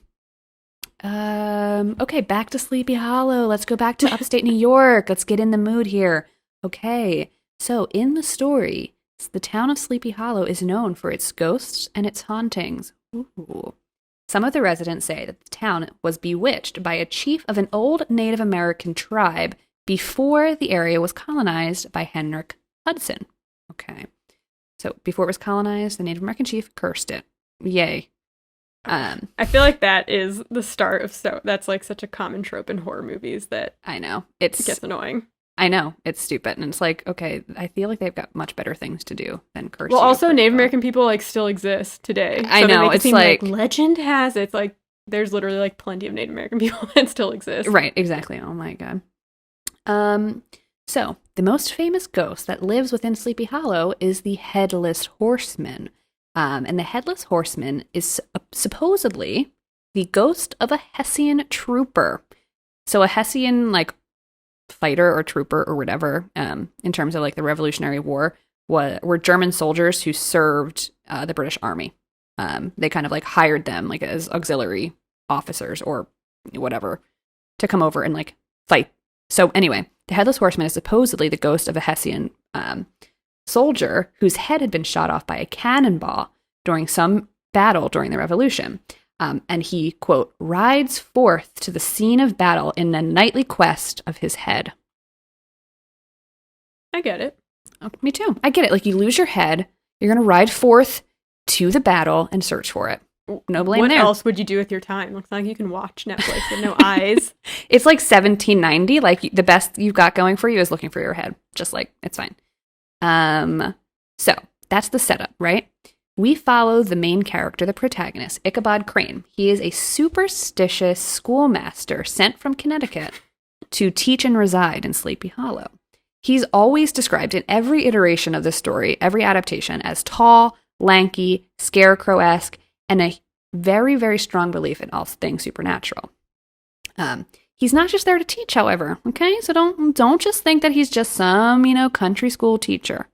Okay, back to Sleepy Hollow. Let's go back to upstate New York. Let's get in the mood here. Okay, so in the story, the town of Sleepy Hollow is known for its ghosts and its hauntings. Ooh. Some of the residents say that the town was bewitched by a chief of an old Native American tribe before the area was colonized by Henrik Hudson. Okay. So before it was colonized, the Native American chief cursed it. Yay. I feel like that is the start of that's like such a common trope in horror movies that I know. It gets annoying. I know. It's stupid. And it's like, okay, I feel like they've got much better things to do than curse. Well, also Native American people like still exist today. I know. It's like legend has it. It's like there's literally like plenty of Native American people that still exist. Right, exactly. Oh my God. So, the most famous ghost that lives within Sleepy Hollow is the Headless Horseman. And the Headless Horseman is supposedly the ghost of a Hessian trooper. So, a Hessian, like, fighter or trooper or whatever, in terms of, like, the Revolutionary War, were German soldiers who served the British Army. They kind of, like, hired them, like, as auxiliary officers or whatever to come over and, like, fight. So, anyway, the Headless Horseman is supposedly the ghost of a Hessian soldier whose head had been shot off by a cannonball during some battle during the Revolution. And he, quote, rides forth to the scene of battle in the nightly quest of his head. I get it. Oh, me too. I get it. Like, you lose your head, you're going to ride forth to the battle and search for it. No blame what there. What else would you do with your time? Looks like you can watch Netflix with no eyes. It's like 1790. Like, the best you've got going for you is looking for your head. Just like, it's fine. So that's the setup, right? We follow the main character, the protagonist, Ichabod Crane. He is a superstitious schoolmaster sent from Connecticut to teach and reside in Sleepy Hollow. He's always described in every iteration of the story, every adaptation, as tall, lanky, scarecrow-esque, and a very, very strong belief in all things supernatural. He's not just there to teach, however, okay? So don't just think that he's just some, country school teacher.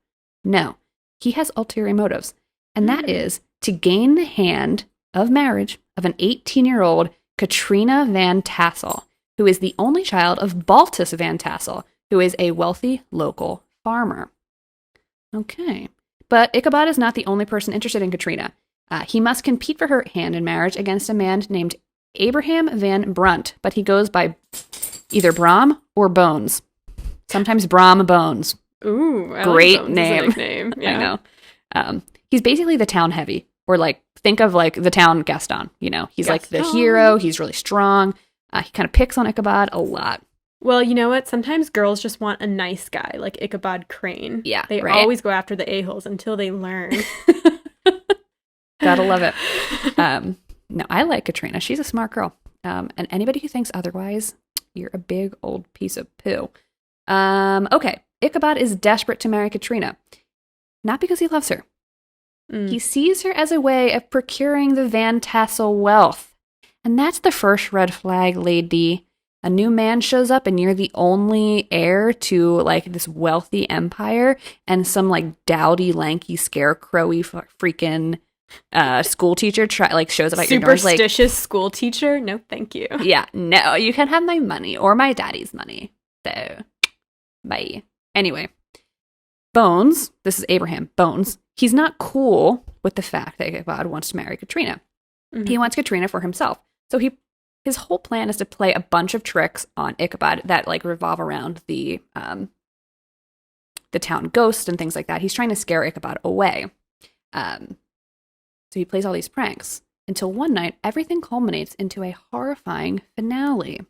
No, he has ulterior motives, and that is to gain the hand of marriage of an 18-year-old Katrina Van Tassel, who is the only child of Baltus Van Tassel, who is a wealthy local farmer. Okay, but Ichabod is not the only person interested in Katrina. He must compete for her hand in marriage against a man named Abraham Van Brunt, but he goes by either Brom or Bones. Sometimes Brom Bones. Ooh, great like name. Yeah. I know. He's basically the town heavy, or like think of like the town Gaston. He's like the hero. He's really strong. He kind of picks on Ichabod a lot. Well, you know what? Sometimes girls just want a nice guy like Ichabod Crane. Yeah, they right? always go after the a-holes until they learn. Gotta love it. No, I like Katrina. She's a smart girl. And anybody who thinks otherwise, you're a big old piece of poo. Okay. Ichabod is desperate to marry Katrina. Not because he loves her. He sees her as a way of procuring the Van Tassel wealth. And that's the first red flag, lady. A new man shows up and you're the only heir to like this wealthy empire, and some like dowdy, lanky, scarecrowy freaking school teacher shows up at your door. Superstitious school teacher? No, thank you. Yeah, no, you can have my money or my daddy's money. So, bye. Anyway, Bones, this is Abraham, Bones, he's not cool with the fact that Ichabod wants to marry Katrina. Mm-hmm. He wants Katrina for himself. So his whole plan is to play a bunch of tricks on Ichabod that revolve around the town ghost and things like that. He's trying to scare Ichabod away. So he plays all these pranks until one night everything culminates into a horrifying finale.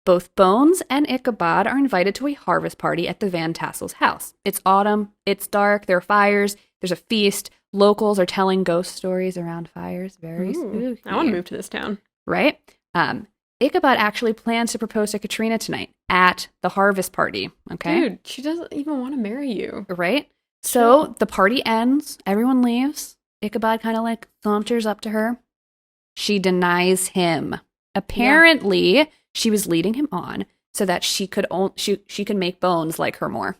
Both Bones and Ichabod are invited to a harvest party at the Van Tassel's house. It's autumn, it's dark, there are fires, there's a feast. Locals are telling ghost stories around fires. Very spooky. I want to move to this town. Right? Ichabod actually plans to propose to Katrina tonight at the harvest party. Okay? Dude, she doesn't even want to marry you. Right? So the party ends, everyone leaves. Ichabod kind of saunters up to her. She denies him. Apparently, she was leading him on so that she could make Bones like her more.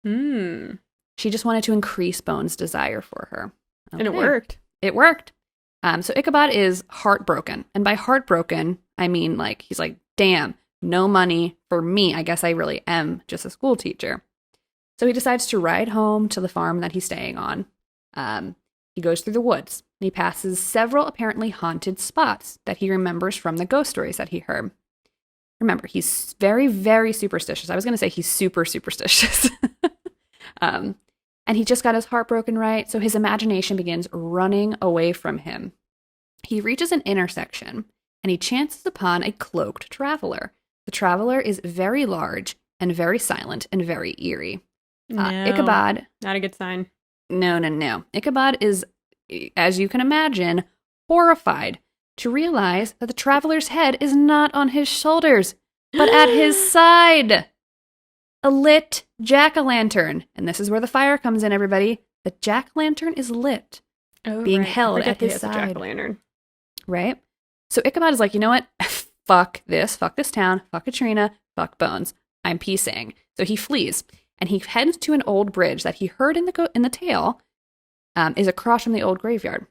She just wanted to increase Bones' desire for her. Okay. And it worked. It worked. So Ichabod is heartbroken. And by heartbroken, I mean he's like, damn, no money for me. I guess I really am just a school teacher. So he decides to ride home to the farm that he's staying on. He goes through the woods. And he passes several apparently haunted spots that he remembers from the ghost stories that he heard. Remember, he's very, very superstitious. I was going to say he's super superstitious. And he just got his heart broken, right? So his imagination begins running away from him. He reaches an intersection, and he chances upon a cloaked traveler. The traveler is very large and very silent and very eerie. No, Ichabod... Not a good sign. No. Ichabod is, as you can imagine, horrified to realize that the traveler's head is not on his shoulders, but at his side. A lit jack-o'-lantern. And this is where the fire comes in, everybody. The jack-o'-lantern is lit, being held at his side. Jack-o'-lantern. Right? So Ichabod is like, you know what? Fuck this town, fuck Katrina, fuck Bones. I'm peacing. So he flees, and he heads to an old bridge that he heard in the tale is across from the old graveyard.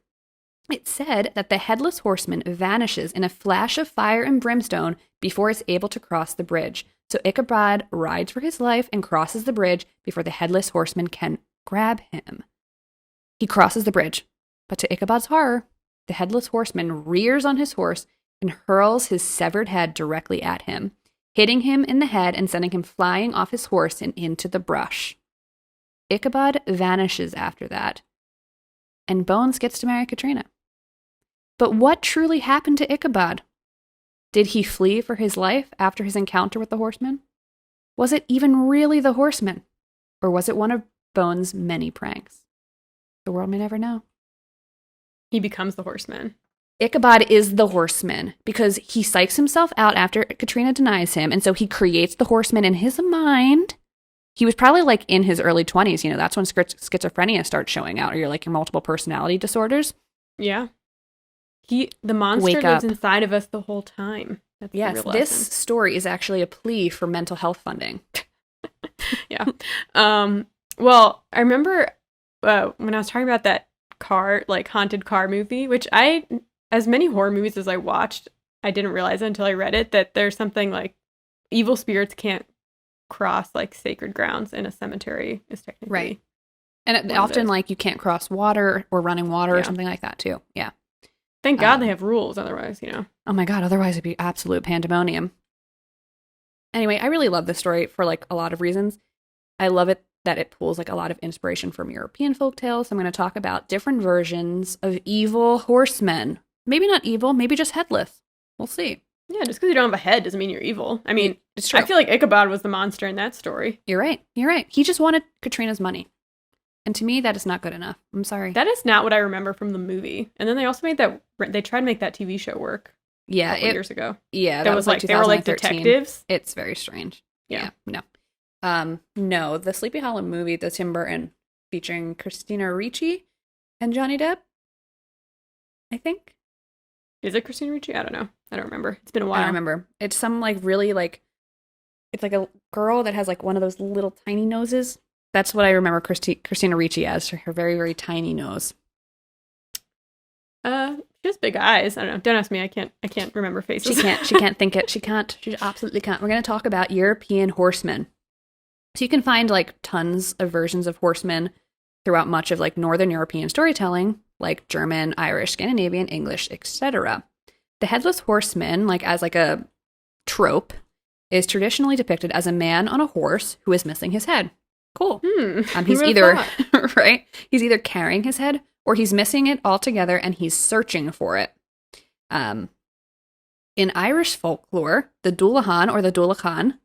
It said that the headless horseman vanishes in a flash of fire and brimstone before it's able to cross the bridge. So Ichabod rides for his life and crosses the bridge before the headless horseman can grab him. He crosses the bridge, but to Ichabod's horror, the headless horseman rears on his horse and hurls his severed head directly at him, hitting him in the head and sending him flying off his horse and into the brush. Ichabod vanishes after that, and Bones gets to marry Katrina. But what truly happened to Ichabod? Did he flee for his life after his encounter with the horseman? Was it even really the horseman? Or was it one of Bones' many pranks? The world may never know. He becomes the horseman. Ichabod is the horseman because he psychs himself out after Katrina denies him, and so he creates the horseman in his mind. He was probably in his early 20s, that's when schizophrenia starts showing out, or your multiple personality disorders. Yeah. The monster lives inside of us the whole time. That's yes, this story is actually a plea for mental health funding. Yeah. Well, I remember when I was talking about that haunted car movie, which as many horror movies as I watched, I didn't realize it until I read it, that there's something evil spirits can't cross sacred grounds in a cemetery is technically. Right. And often you can't cross water or running water or something like that too. Yeah. Thank God they have rules, otherwise, Oh my God, otherwise it'd be absolute pandemonium. Anyway, I really love this story for a lot of reasons. I love it that it pulls a lot of inspiration from European folktales. I'm going to talk about different versions of evil horsemen. Maybe not evil, maybe just headless. We'll see. Yeah, just because you don't have a head doesn't mean you're evil. I mean, it's true. I feel like Ichabod was the monster in that story. You're right. He just wanted Katrina's money. And to me, that is not good enough. I'm sorry. That is not what I remember from the movie. And then they also they tried to make that TV show work. Yeah. A couple years ago. Yeah. That was they were detectives. It's very strange. Yeah. No. No, the Sleepy Hollow movie, the Tim Burton, featuring Christina Ricci and Johnny Depp, I think. Is it Christina Ricci? I don't know. I don't remember. It's been a while. I don't remember. It's some really it's a girl that has one of those little tiny noses. That's what I remember Christina Ricci as, her very, very tiny nose. she has big eyes. I don't know. Don't ask me. I can't remember faces. She can't think it. She absolutely can't. We're going to talk about European horsemen. So you can find like tons of versions of horsemen throughout much of like Northern European storytelling, like German, Irish, Scandinavian, English, etc. The headless horseman, like as like a trope, is traditionally depicted as a man on a horse who is missing his head. Cool. He's either right. He's either carrying his head or he's missing it altogether and he's searching for it. In Irish folklore, the Dullahan or the Dullahan,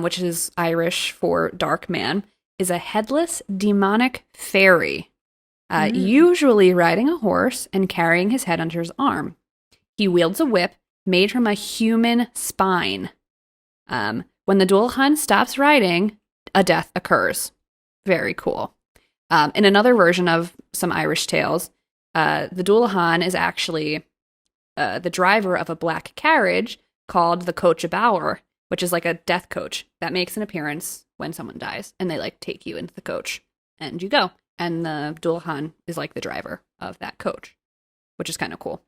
which is Irish for dark man, is a headless demonic fairy, usually riding a horse and carrying his head under his arm. He wields a whip made from a human spine. When the Dullahan stops riding, a death occurs. Very cool. In another version of some Irish tales, the Dullahan is actually the driver of a black carriage called the Coach of Bower, which is like a death coach that makes an appearance when someone dies, and they like take you into the coach, and you go. And the Dullahan is like the driver of that coach, which is kind of cool.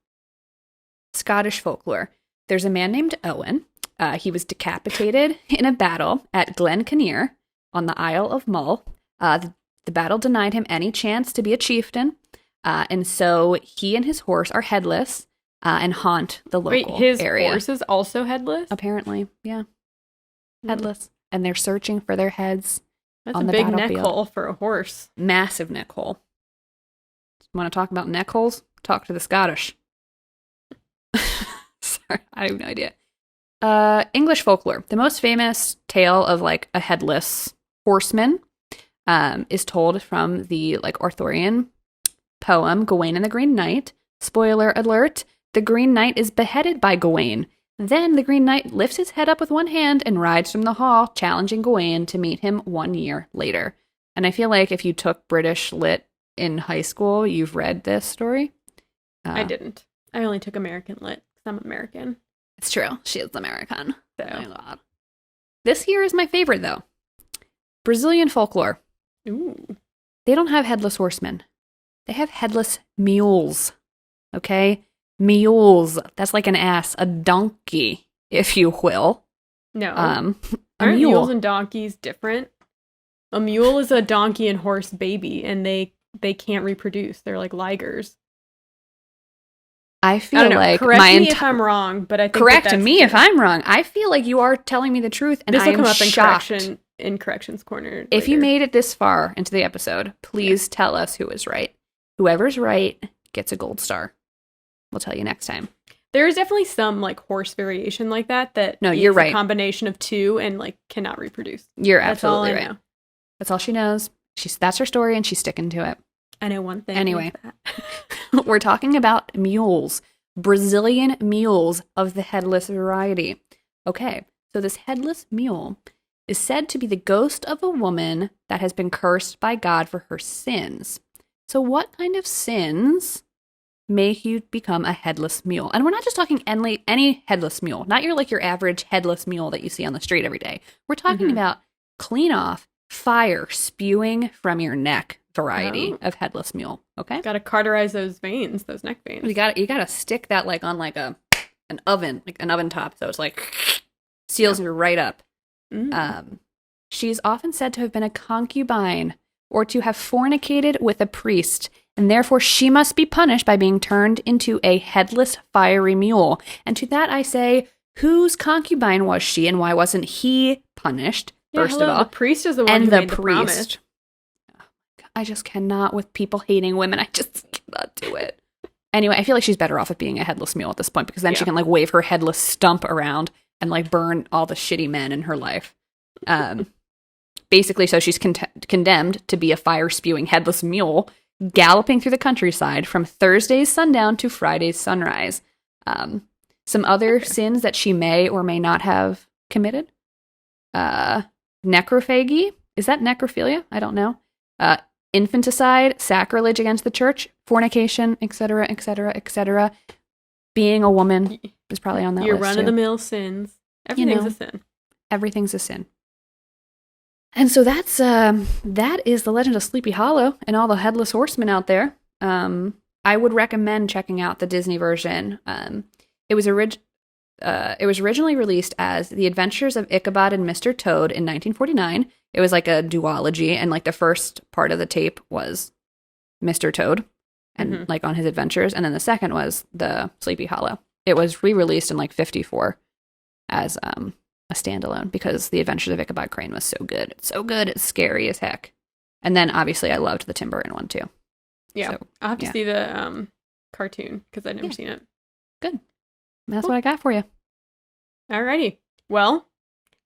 Scottish folklore. There's a man named Owen. He was decapitated in a battle at Glen Kinnear on the Isle of Mull. The battle denied him any chance to be a chieftain, and so he and his horse are headless and haunt the local area. His horse is also headless? Apparently, yeah. Headless. And they're searching for their heads. That's on a the big battlefield. neck hole for a horse. Massive neck hole. Want to talk about neck holes? Talk to the Scottish. Sorry, I have no idea. English folklore. The most famous tale of like a headless horseman is told from the like Arthurian poem Gawain and the Green Knight. Spoiler alert, the Green Knight is beheaded by Gawain. Then the Green Knight lifts his head up with one hand and rides from the hall, challenging Gawain to meet him 1 year later. And I feel like if you took British Lit in high school, you've read this story. I didn't. I only took American Lit because I'm American. It's true. She is American. So. Oh my God. This here is my favorite, though. Brazilian folklore. Ooh. They don't have headless horsemen. They have headless mules. Okay? Mules. That's like an ass. A donkey, if you will. No. A Aren't mule. mules and donkeys different? A mule is a donkey and horse baby, and they can't reproduce. They're like ligers. I feel like correct me if I'm wrong, but I think correct me if I'm wrong. I feel like you are telling me the truth, and this I will am come up shocked. in corrections corner. If you later. made it this far into the episode, please tell us who is right. Whoever's right gets a gold star. We'll tell you next time. There is definitely some like horse variation like that. No, you're right. A combination of two and like cannot reproduce. You're That's all absolutely I right. know. That's all she knows. That's her story, and she's sticking to it. I know one thing. Anyway, we're talking about mules. Brazilian mules of the headless variety. Okay, so this headless mule is said to be the ghost of a woman that has been cursed by God for her sins. So what kind of sins make you become a headless mule? And we're not just talking any headless mule, not your average headless mule that you see on the street every day. We're talking about clean off, fire spewing from your neck variety of headless mule. Okay, got to cauterize those veins, those neck veins. you got to stick that like on like an oven, like an oven top, so it's like seals you right up. She's often said to have been a concubine or to have fornicated with a priest, and therefore she must be punished by being turned into a headless fiery mule. And to that I say, whose concubine was she, and why wasn't he punished? First of all, the priest is the one who made the promise. I just cannot, with people hating women, I just cannot do it. Anyway, I feel like she's better off at being a headless mule at this point, because then she can like wave her headless stump around and like burn all the shitty men in her life. Basically, so she's condemned to be a fire-spewing headless mule galloping through the countryside from Thursday's sundown to Friday's sunrise. Some other sins that she may or may not have committed. Necrophagy. Is that necrophilia? I don't know. Infanticide, sacrilege against the church, fornication, etc., etc., etc. Being a woman is probably on that Your list. run-of-the-mill sins. Everything's a sin. Everything's a sin. And so that is the legend of Sleepy Hollow and all the headless horsemen out there. I would recommend checking out the Disney version. It was originally released as The Adventures of Ichabod and Mr. Toad in 1949. It was like a duology, and like the first part of the tape was Mr. Toad and like on his adventures, and then the second was the Sleepy Hollow. It was re-released in like 54 as a standalone because The Adventures of Ichabod Crane was so good. It's so good. It's scary as heck. And then obviously I loved the Tim Burton one too. Yeah. So, I'll have to see the cartoon because I've never seen it. Good. That's what I got for you. Alrighty. Well,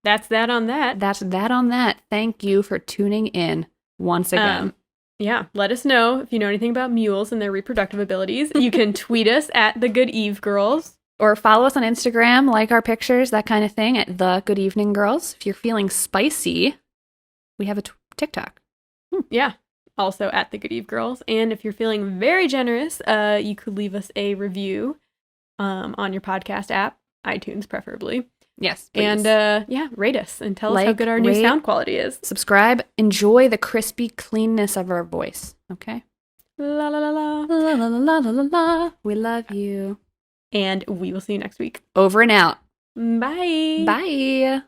that's that on that. That's that on that. Thank you for tuning in once again. Yeah. Let us know if you know anything about mules and their reproductive abilities. You can tweet us at The Good Eve Girls. Or follow us on Instagram, like our pictures, that kind of thing, at The Good Evening Girls. If you're feeling spicy, we have a TikTok. Yeah. Also at The Good Eve Girls. And if you're feeling very generous, you could leave us a review on your podcast app, iTunes preferably. Yes, please. And rate us and tell us how good our new sound quality is. Subscribe. Enjoy the crispy cleanness of our voice. Okay? La la la la. La la la la la la. We love you. And we will see you next week. Over and out. Bye. Bye.